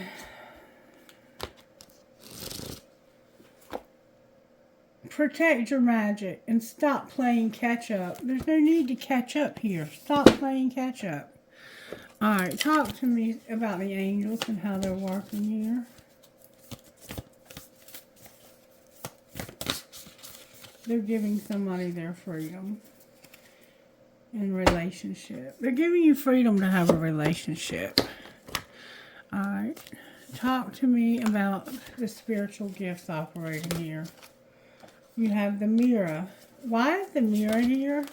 Protect your magic and stop playing catch up. There's no need to catch up here. Stop playing catch up. Alright, talk to me about the angels and how they're working here. They're giving somebody their freedom. In relationship. They're giving you freedom to have a relationship. Alright. Talk to me about the spiritual gifts operating here. You have the mirror. Why is the mirror here?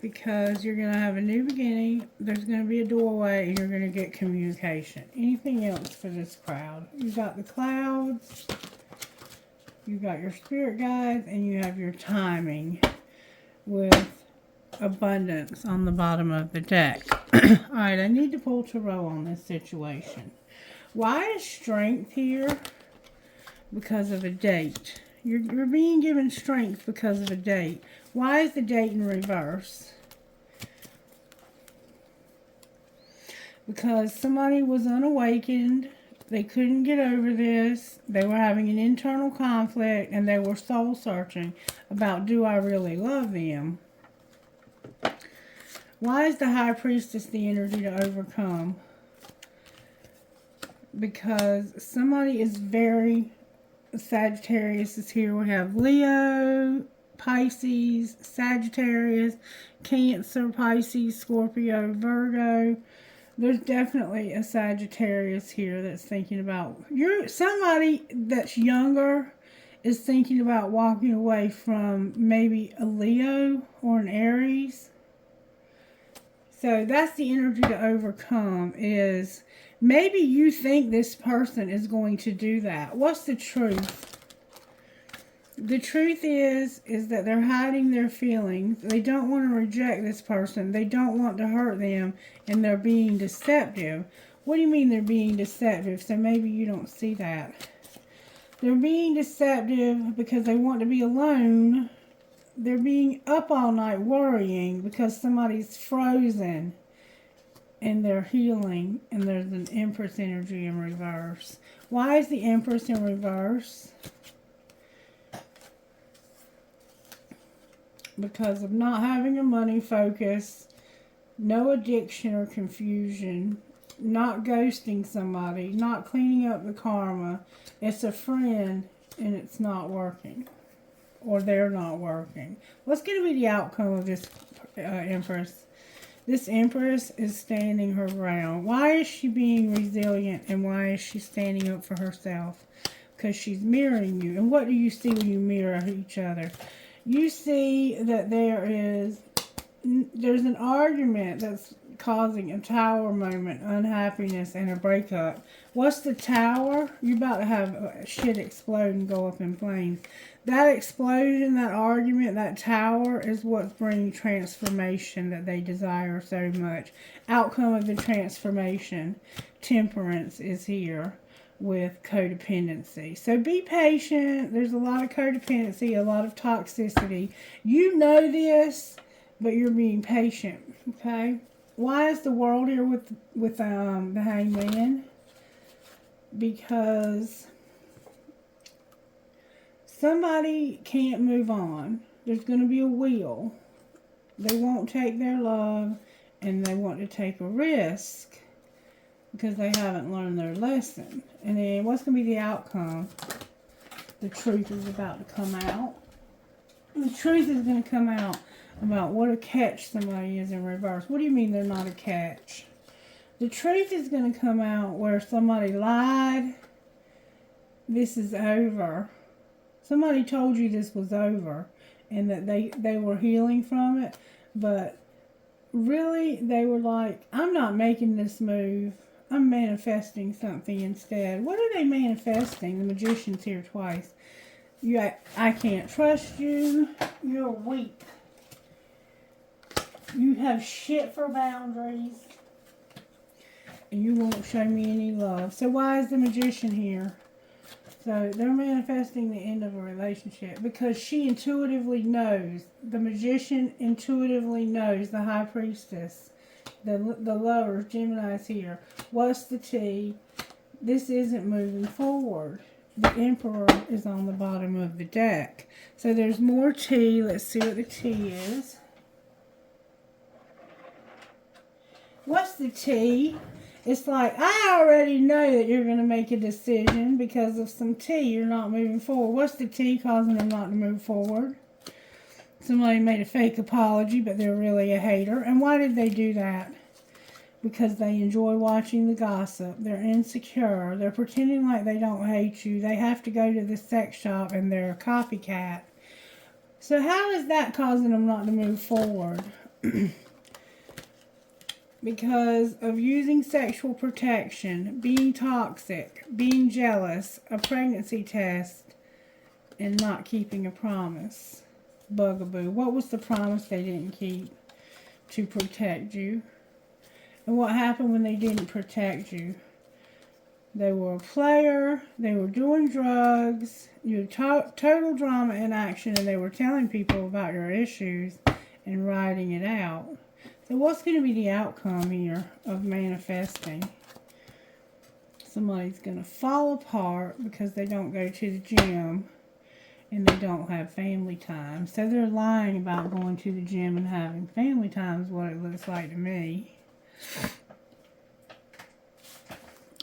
Because you're going to have a new beginning. There's going to be a doorway and you're going to get communication. Anything else for this crowd? You got the clouds. You got your spirit guides. And you have your timing with abundance on the bottom of the deck. Alright, I need to pull tarot on this situation. Why is strength here? Because of a date. You're being given strength because of a date. Why is the date in reverse? Because somebody was unawakened. They couldn't get over this. They were having an internal conflict and they were soul searching about, do I really love them? Why is the High Priestess the energy to overcome? because somebody is very, Sagittarius is here. We have Leo, Pisces, Sagittarius, Cancer, Pisces, Scorpio, Virgo. There's definitely a Sagittarius here that's thinking about somebody that's younger is thinking about walking away from maybe a Leo or an Aries. So that's the energy to overcome, is maybe you think this person is going to do that. What's the truth? The truth is that they're hiding their feelings. They don't want to reject this person. They don't want to hurt them, and they're being deceptive. What do you mean they're being deceptive? So maybe you don't see that. They're being deceptive because they want to be alone. They're being up all night worrying because somebody's frozen and they're healing, and there's an Empress energy in reverse. Why is the Empress in reverse? Because of not having a money focus, no addiction or confusion, not ghosting somebody, not cleaning up the karma. It's a friend and it's not working. Or they're not working. What's going to be the outcome of this Empress? This Empress is standing her ground. Why is she being resilient, and why is she standing up for herself? Because she's mirroring you. And what do you see when you mirror each other? You see that there's an argument that's causing a tower moment, unhappiness, and a breakup. What's the tower? You're about to have shit explode and go up in flames. That explosion, that argument, that tower is what's bringing transformation that they desire so much. Outcome of the transformation. Temperance is here with codependency. So be patient. There's a lot of codependency, a lot of toxicity. You know this, but you're being patient, okay? Why is the world here with the Hangman? Because somebody can't move on. There's going to be a wheel. They won't take their love, and they want to take a risk because they haven't learned their lesson. And then what's going to be the outcome? The truth is about to come out. The truth is going to come out about what a catch somebody is in reverse. What do you mean they're not a catch? The truth is going to come out where somebody lied. This is over. Somebody told you this was over and that they were healing from it. But really, they were like, I'm not making this move. I'm manifesting something instead. What are they manifesting? The Magician's here twice. I can't trust you. You're weak. You have shit for boundaries. And you won't show me any love. So why is the Magician here? So they're manifesting the end of a relationship because she intuitively knows. The Magician intuitively knows the High Priestess. The lower Gemini's here. What's the tea? This isn't moving forward. The Emperor is on the bottom of the deck. So there's more tea. Let's see what the tea is. What's the tea? It's like, I already know that you're going to make a decision because of some tea. You're not moving forward. What's the tea causing them not to move forward? Somebody made a fake apology, but they're really a hater. And why did they do that? Because they enjoy watching the gossip. They're insecure. They're pretending like they don't hate you. They have to go to the sex shop and they're a copycat. So how is that causing them not to move forward? Because of using sexual protection, being toxic, being jealous, a pregnancy test, and not keeping a promise. Bugaboo. What was the promise they didn't keep? To protect you. And what happened when they didn't protect you? They were a player. They were doing drugs. You had total drama in action, and they were telling people about your issues and writing it out. So what's going to be the outcome here of manifesting? Somebody's going to fall apart because they don't go to the gym and they don't have family time. So they're lying about going to the gym and having family time is what it looks like to me.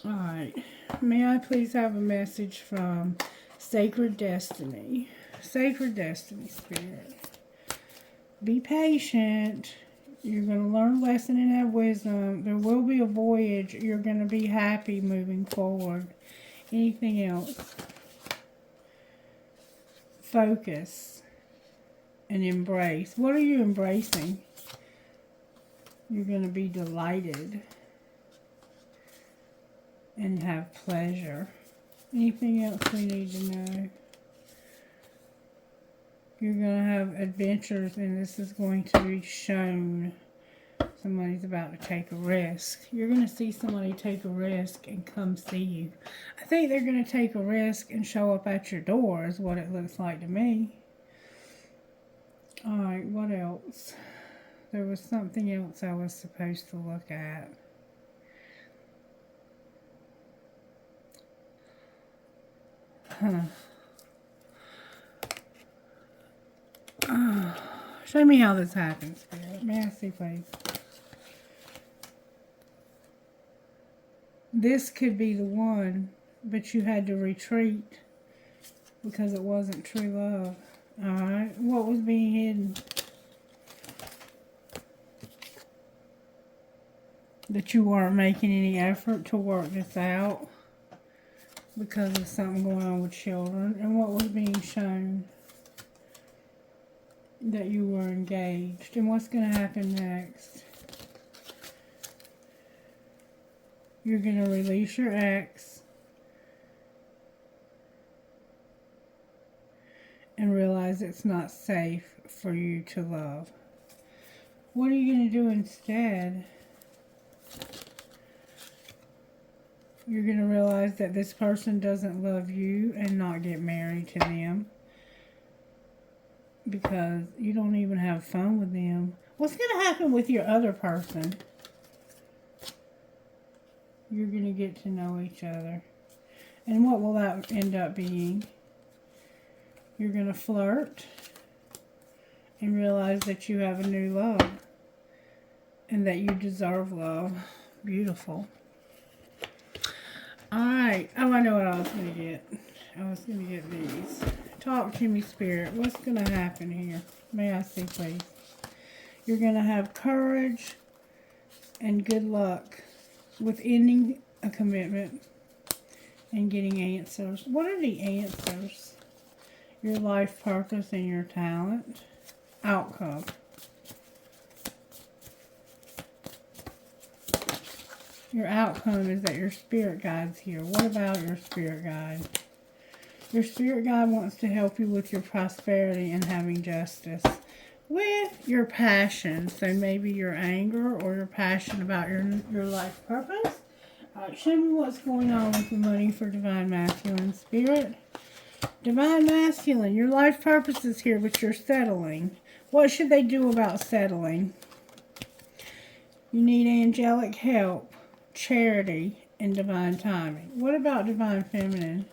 Alright. May I please have a message from Sacred Destiny? Sacred Destiny Spirit. Be patient. You're going to learn a lesson and have wisdom. There will be a voyage. You're going to be happy moving forward. Anything else? Focus and embrace. What are you embracing? You're going to be delighted and have pleasure. Anything else we need to know? You're going to have adventures, and this is going to be shown. Somebody's about to take a risk. You're going to see somebody take a risk and come see you. I think they're going to take a risk and show up at your door is what it looks like to me. Alright, what else? There was something else I was supposed to look at. Show me how this happens, Spirit. May I see, please? This could be the one, but you had to retreat because it wasn't true love. Alright, what was being hidden? That you weren't making any effort to work this out because of something going on with children. And what was being shown? That you were engaged. And what's going to happen next? You're going to release your ex and realize it's not safe for you to love. What are you going to do instead? You're going to realize that this person doesn't love you and not get married to them because you don't even have fun with them. What's going to happen with your other person? You're going to get to know each other. And what will that end up being? You're going to flirt and realize that you have a new love and that you deserve love. Beautiful. Alright. Oh, I know what I was going to get. I was going to get these. Talk to me, Spirit. What's going to happen here? May I see, please? You're going to have courage and good luck with ending a commitment and getting answers. What are the answers? Your life purpose and your talent. Outcome. Your outcome is that your spirit guide's here. What about your spirit guide? Your spirit guide wants to help you with your prosperity and having justice. With your passion. So maybe your anger or your passion about your life purpose. Show me what's going on with the money for Divine Masculine Spirit. Divine Masculine, your life purpose is here, but you're settling. What should they do about settling? You need angelic help, charity, and divine timing. What about Divine Feminine?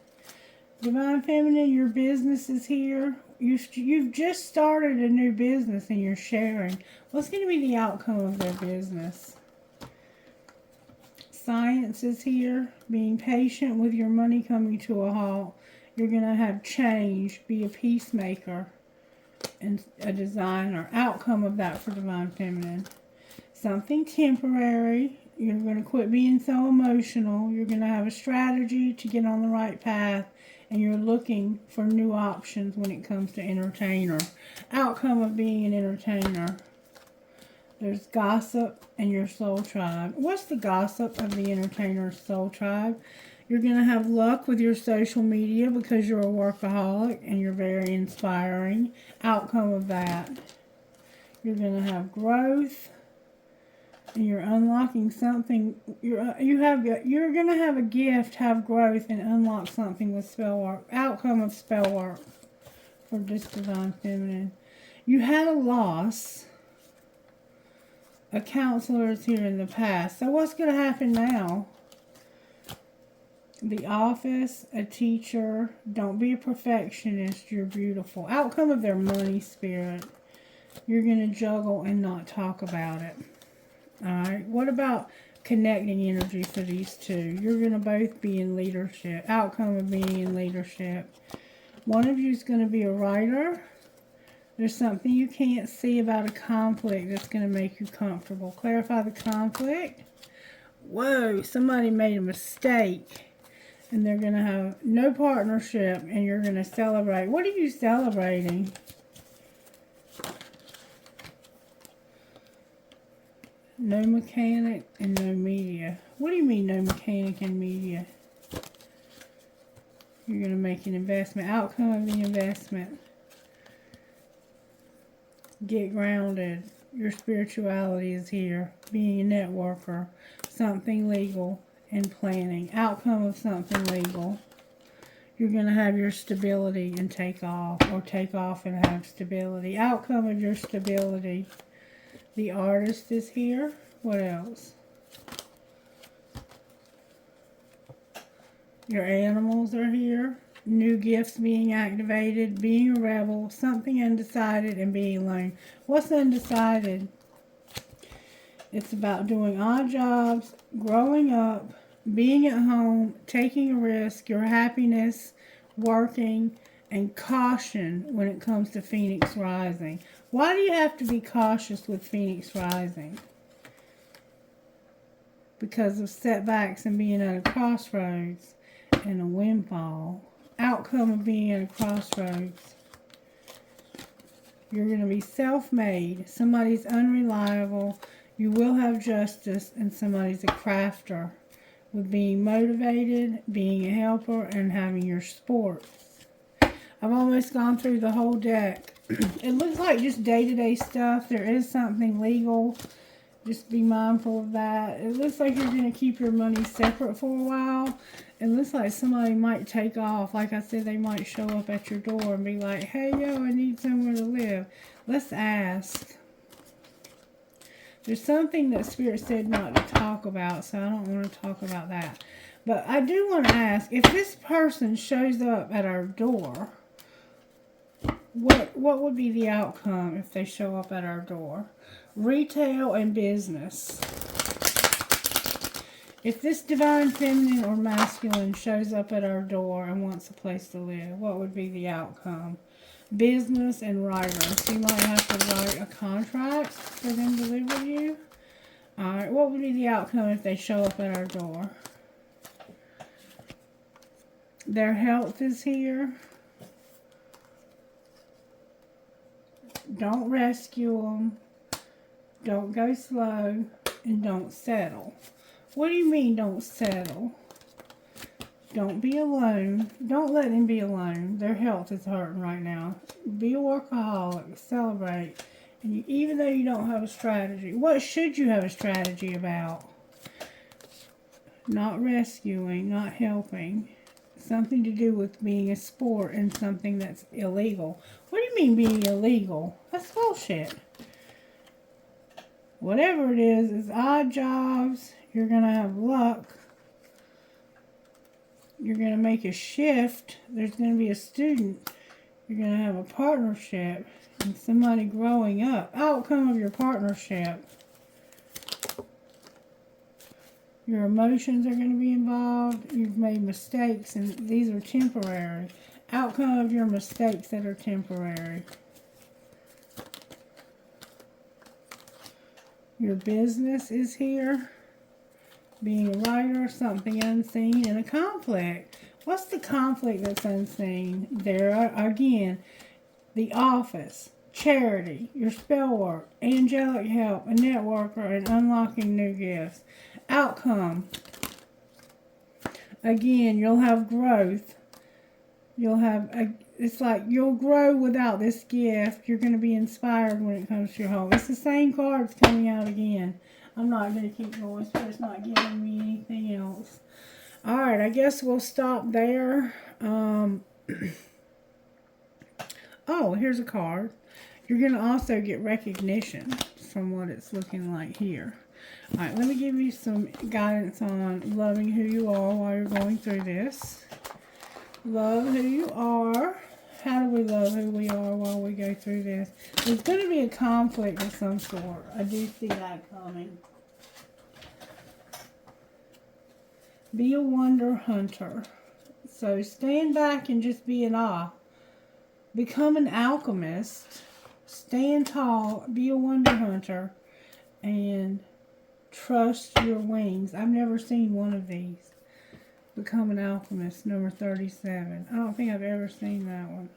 Divine Feminine, your business is here. You've just started a new business and you're sharing. What's going to be the outcome of their business? Science is here. Being patient with your money coming to a halt. You're going to have change. Be a peacemaker and a designer. Outcome of that for Divine Feminine. Something temporary. You're going to quit being so emotional. You're going to have a strategy to get on the right path. And you're looking for new options when it comes to entertainer. Outcome of being an entertainer. There's gossip and your soul tribe. What's the gossip of the entertainer's soul tribe? You're going to have luck with your social media because you're a workaholic and you're very inspiring. Outcome of that. You're going to have growth. And you're unlocking something. You're going to have a gift, have growth, and unlock something with spell work. Outcome of spell work for this Divine Feminine. You had a loss. A counselor is here in the past. So what's going to happen now? The office, a teacher. Don't be a perfectionist. You're beautiful. Outcome of their money, Spirit. You're going to juggle and not talk about it. Alright, what about connecting energy for these two. You're going to both be in leadership. Outcome of being in leadership. One of you is going to be a writer. There's something you can't see about a conflict that's going to make you comfortable. Clarify the conflict. Whoa, somebody made a mistake. And they're going to have no partnership, and you're going to celebrate. What are you celebrating? No mechanic and no media. What do you mean no mechanic and media? You're going to make an investment. Outcome of the investment. Get grounded. Your spirituality is here. Being a networker. Something legal. And planning. Outcome of something legal. You're going to have your stability and take off. Or take off and have stability. Outcome of your stability. The artist is here. What else? Your animals are here. New gifts being activated. Being a rebel. Something undecided and being alone. What's undecided? It's about doing odd jobs, growing up, being at home, taking a risk, your happiness, working, and caution when it comes to Phoenix Rising. Why do you have to be cautious with Phoenix Rising? Because of setbacks and being at a crossroads and a windfall. Outcome of being at a crossroads. You're going to be self-made. Somebody's unreliable. You will have justice, and somebody's a crafter. With being motivated, being a helper, and having your sports. I've almost gone through the whole deck. It looks like just day-to-day stuff. There is something legal. Just be mindful of that. It looks like you're going to keep your money separate for a while. It looks like somebody might take off. Like I said, they might show up at your door and be like, hey, yo, I need somewhere to live. Let's ask. There's something that Spirit said not to talk about, so I don't want to talk about that. But I do want to ask, if this person shows up at our door, what would be the outcome if they show up at our door? Retail and business. If this divine feminine or masculine shows up at our door and wants a place to live, what would be the outcome? Business and writers. So you might have to write a contract for them to live with you. Alright, what would be the outcome if they show up at our door? Their health is here. Don't rescue them. Don't go slow. And don't settle. What do you mean don't settle? Don't be alone. Don't let them be alone. Their health is hurting right now. Be a workaholic. Celebrate. And even though you don't have a strategy, what should you have a strategy about? Not rescuing, not helping. Something to do with being a sport and something that's illegal. What do you mean being illegal? That's bullshit. Whatever it is odd jobs. You're going to have luck. You're going to make a shift. There's going to be a student. You're going to have a partnership and somebody growing up. Outcome of your partnership. Your emotions are going to be involved. You've made mistakes and these are temporary. Outcome of your mistakes that are temporary. Your business is here. Being a writer, something unseen, and a conflict. What's the conflict that's unseen? There are, again, the office, charity, your spell work, angelic help, a networker, and unlocking new gifts. Outcome. Again, you'll have growth. You'll have, it's like you'll grow without this gift. You're going to be inspired when it comes to your home. It's the same cards coming out again. I'm not going to keep going, so it's not giving me anything else. Alright, I guess we'll stop there. Oh, here's a card. You're going to also get recognition from what it's looking like here. Alright, let me give you some guidance on loving who you are while you're going through this. Love who you are. How do we love who we are while we go through this? There's going to be a conflict of some sort. I do see that coming. Be a wonder hunter. So stand back and just be in awe. Become an alchemist. Stand tall. Be a wonder hunter. And trust your wings. I've never seen one of these. Become an alchemist, number 37. I don't think I've ever seen that one.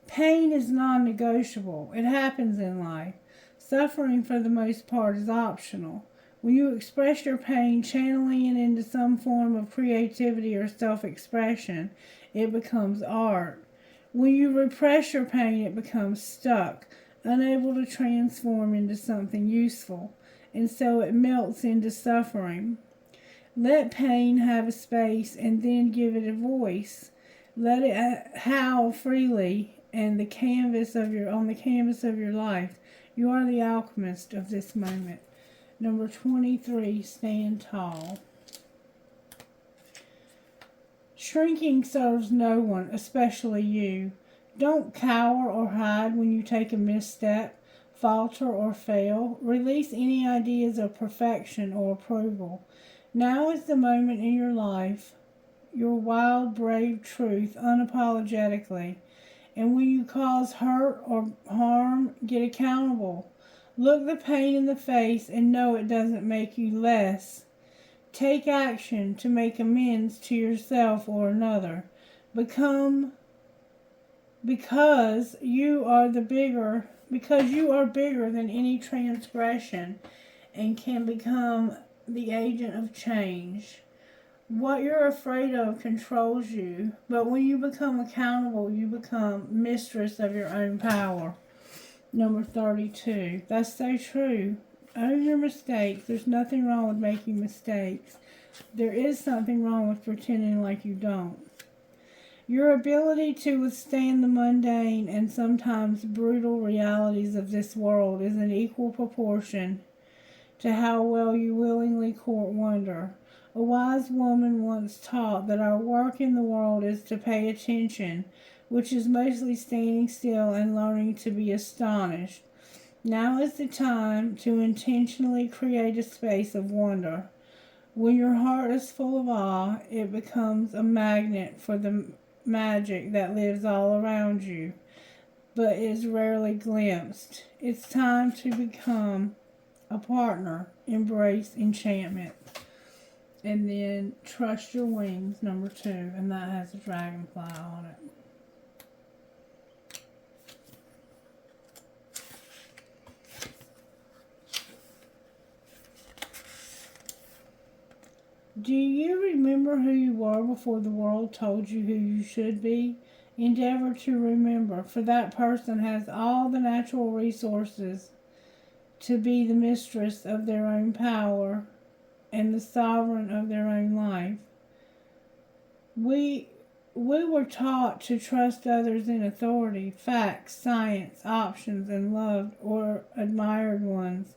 Pain is non-negotiable. It happens in life. Suffering, for the most part, is optional. When you express your pain, channeling it into some form of creativity or self-expression, it becomes art. When you repress your pain, it becomes stuck, unable to transform into something useful, and so it melts into suffering. Let pain have a space and then give it a voice. Let it howl freely and on the canvas of your life. You are the alchemist of this moment. Number 23, stand tall. Shrinking serves no one, especially you. Don't cower or hide when you take a misstep, falter or fail. Release any ideas of perfection or approval. Now is the moment in your life, your wild, brave truth unapologetically. And when you cause hurt or harm, get accountable. Look the pain in the face and know it doesn't make you less. Take action to make amends to yourself or another. Because you are bigger than any transgression and can become the agent of change. What you're afraid of controls you, but when you become accountable, you become mistress of your own power. Number 32. That's so true. Own your mistakes. There's nothing wrong with making mistakes. There is something wrong with pretending like you don't. Your ability to withstand the mundane and sometimes brutal realities of this world is in equal proportion to how well you willingly court wonder. A wise woman once taught that our work in the world is to pay attention, which is mostly standing still and learning to be astonished. Now is the time to intentionally create a space of wonder. When your heart is full of awe, it becomes a magnet for the magic that lives all around you, but is rarely glimpsed. It's time to become a partner. Embrace enchantment. And then trust your wings, number 2, and that has a dragonfly on it. Do you remember who you were before the world told you who you should be? Endeavor to remember, for that person has all the natural resources to be the mistress of their own power and the sovereign of their own life. We were taught to trust others in authority, facts, science, options, and loved or admired ones.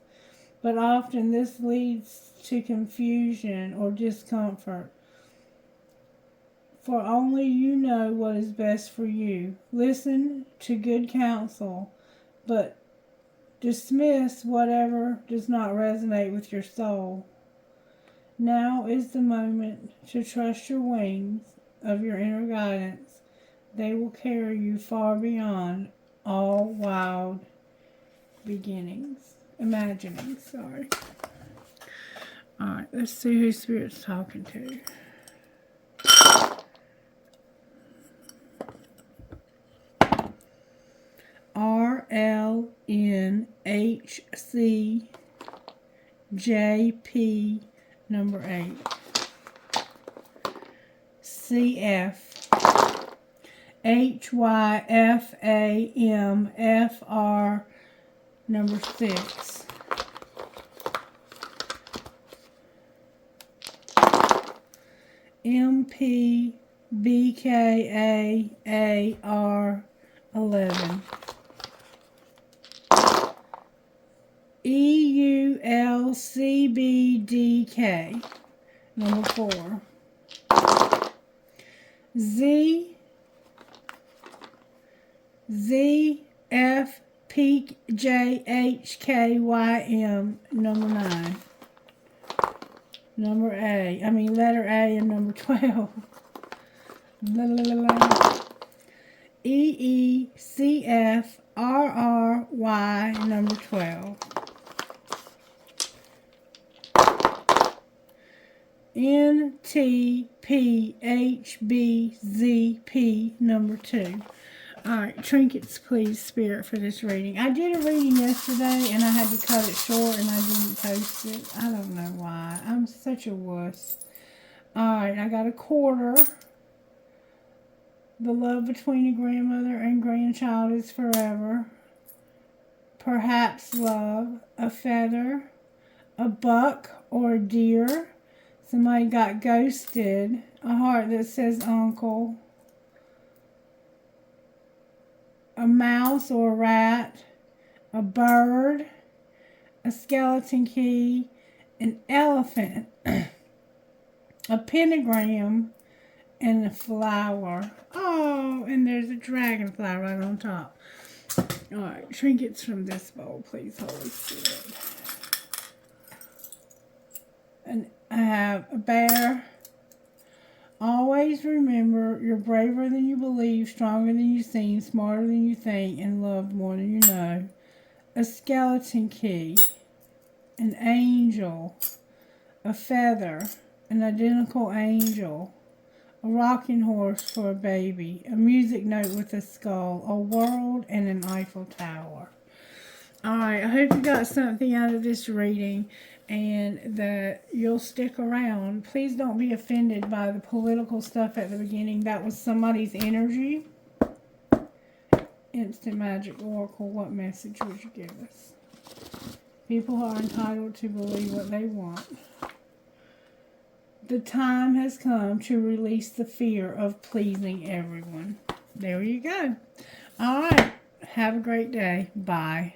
But often this leads to confusion or discomfort. For only you know what is best for you. Listen to good counsel, but dismiss whatever does not resonate with your soul. Now is the moment to trust your wings of your inner guidance. They will carry you far beyond all wild imaginings. Alright, let's see who Spirit's talking to. RLNHCJP number 8. CF HYFAMFR number 6. MPBKAAR 11. EULCBDK number 4. Z ZFPJHKYM, number 9. Number A. I mean, letter A and number 12. EECFRRY, number 12. NTPHBZP, number 2. Alright, trinkets, please, Spirit, for this reading. I did a reading yesterday, and I had to cut it short, and I didn't post it. I don't know why. I'm such a wuss. Alright, I got a quarter. The love between a grandmother and grandchild is forever. Perhaps love. A feather. A buck or a deer. Somebody got ghosted. A heart that says uncle. A mouse or a rat, a bird, a skeleton key, an elephant, a pentagram, and a flower. Oh, and there's a dragonfly right on top. Alright, trinkets from this bowl, please, Holy Spirit. And I have a bear. Always remember, you're braver than you believe, stronger than you seem, smarter than you think, and loved more than you know. A skeleton key, an angel, a feather, an identical angel, a rocking horse for a baby, a music note with a skull, a world, and an Eiffel Tower. Alright, I hope you got something out of this reading and that you'll stick around. Please don't be offended by the political stuff at the beginning. That was somebody's energy. Instant Magic Oracle, what message would you give us? People are entitled to believe what they want. The time has come to release the fear of pleasing everyone. There you go. Alright, have a great day. Bye.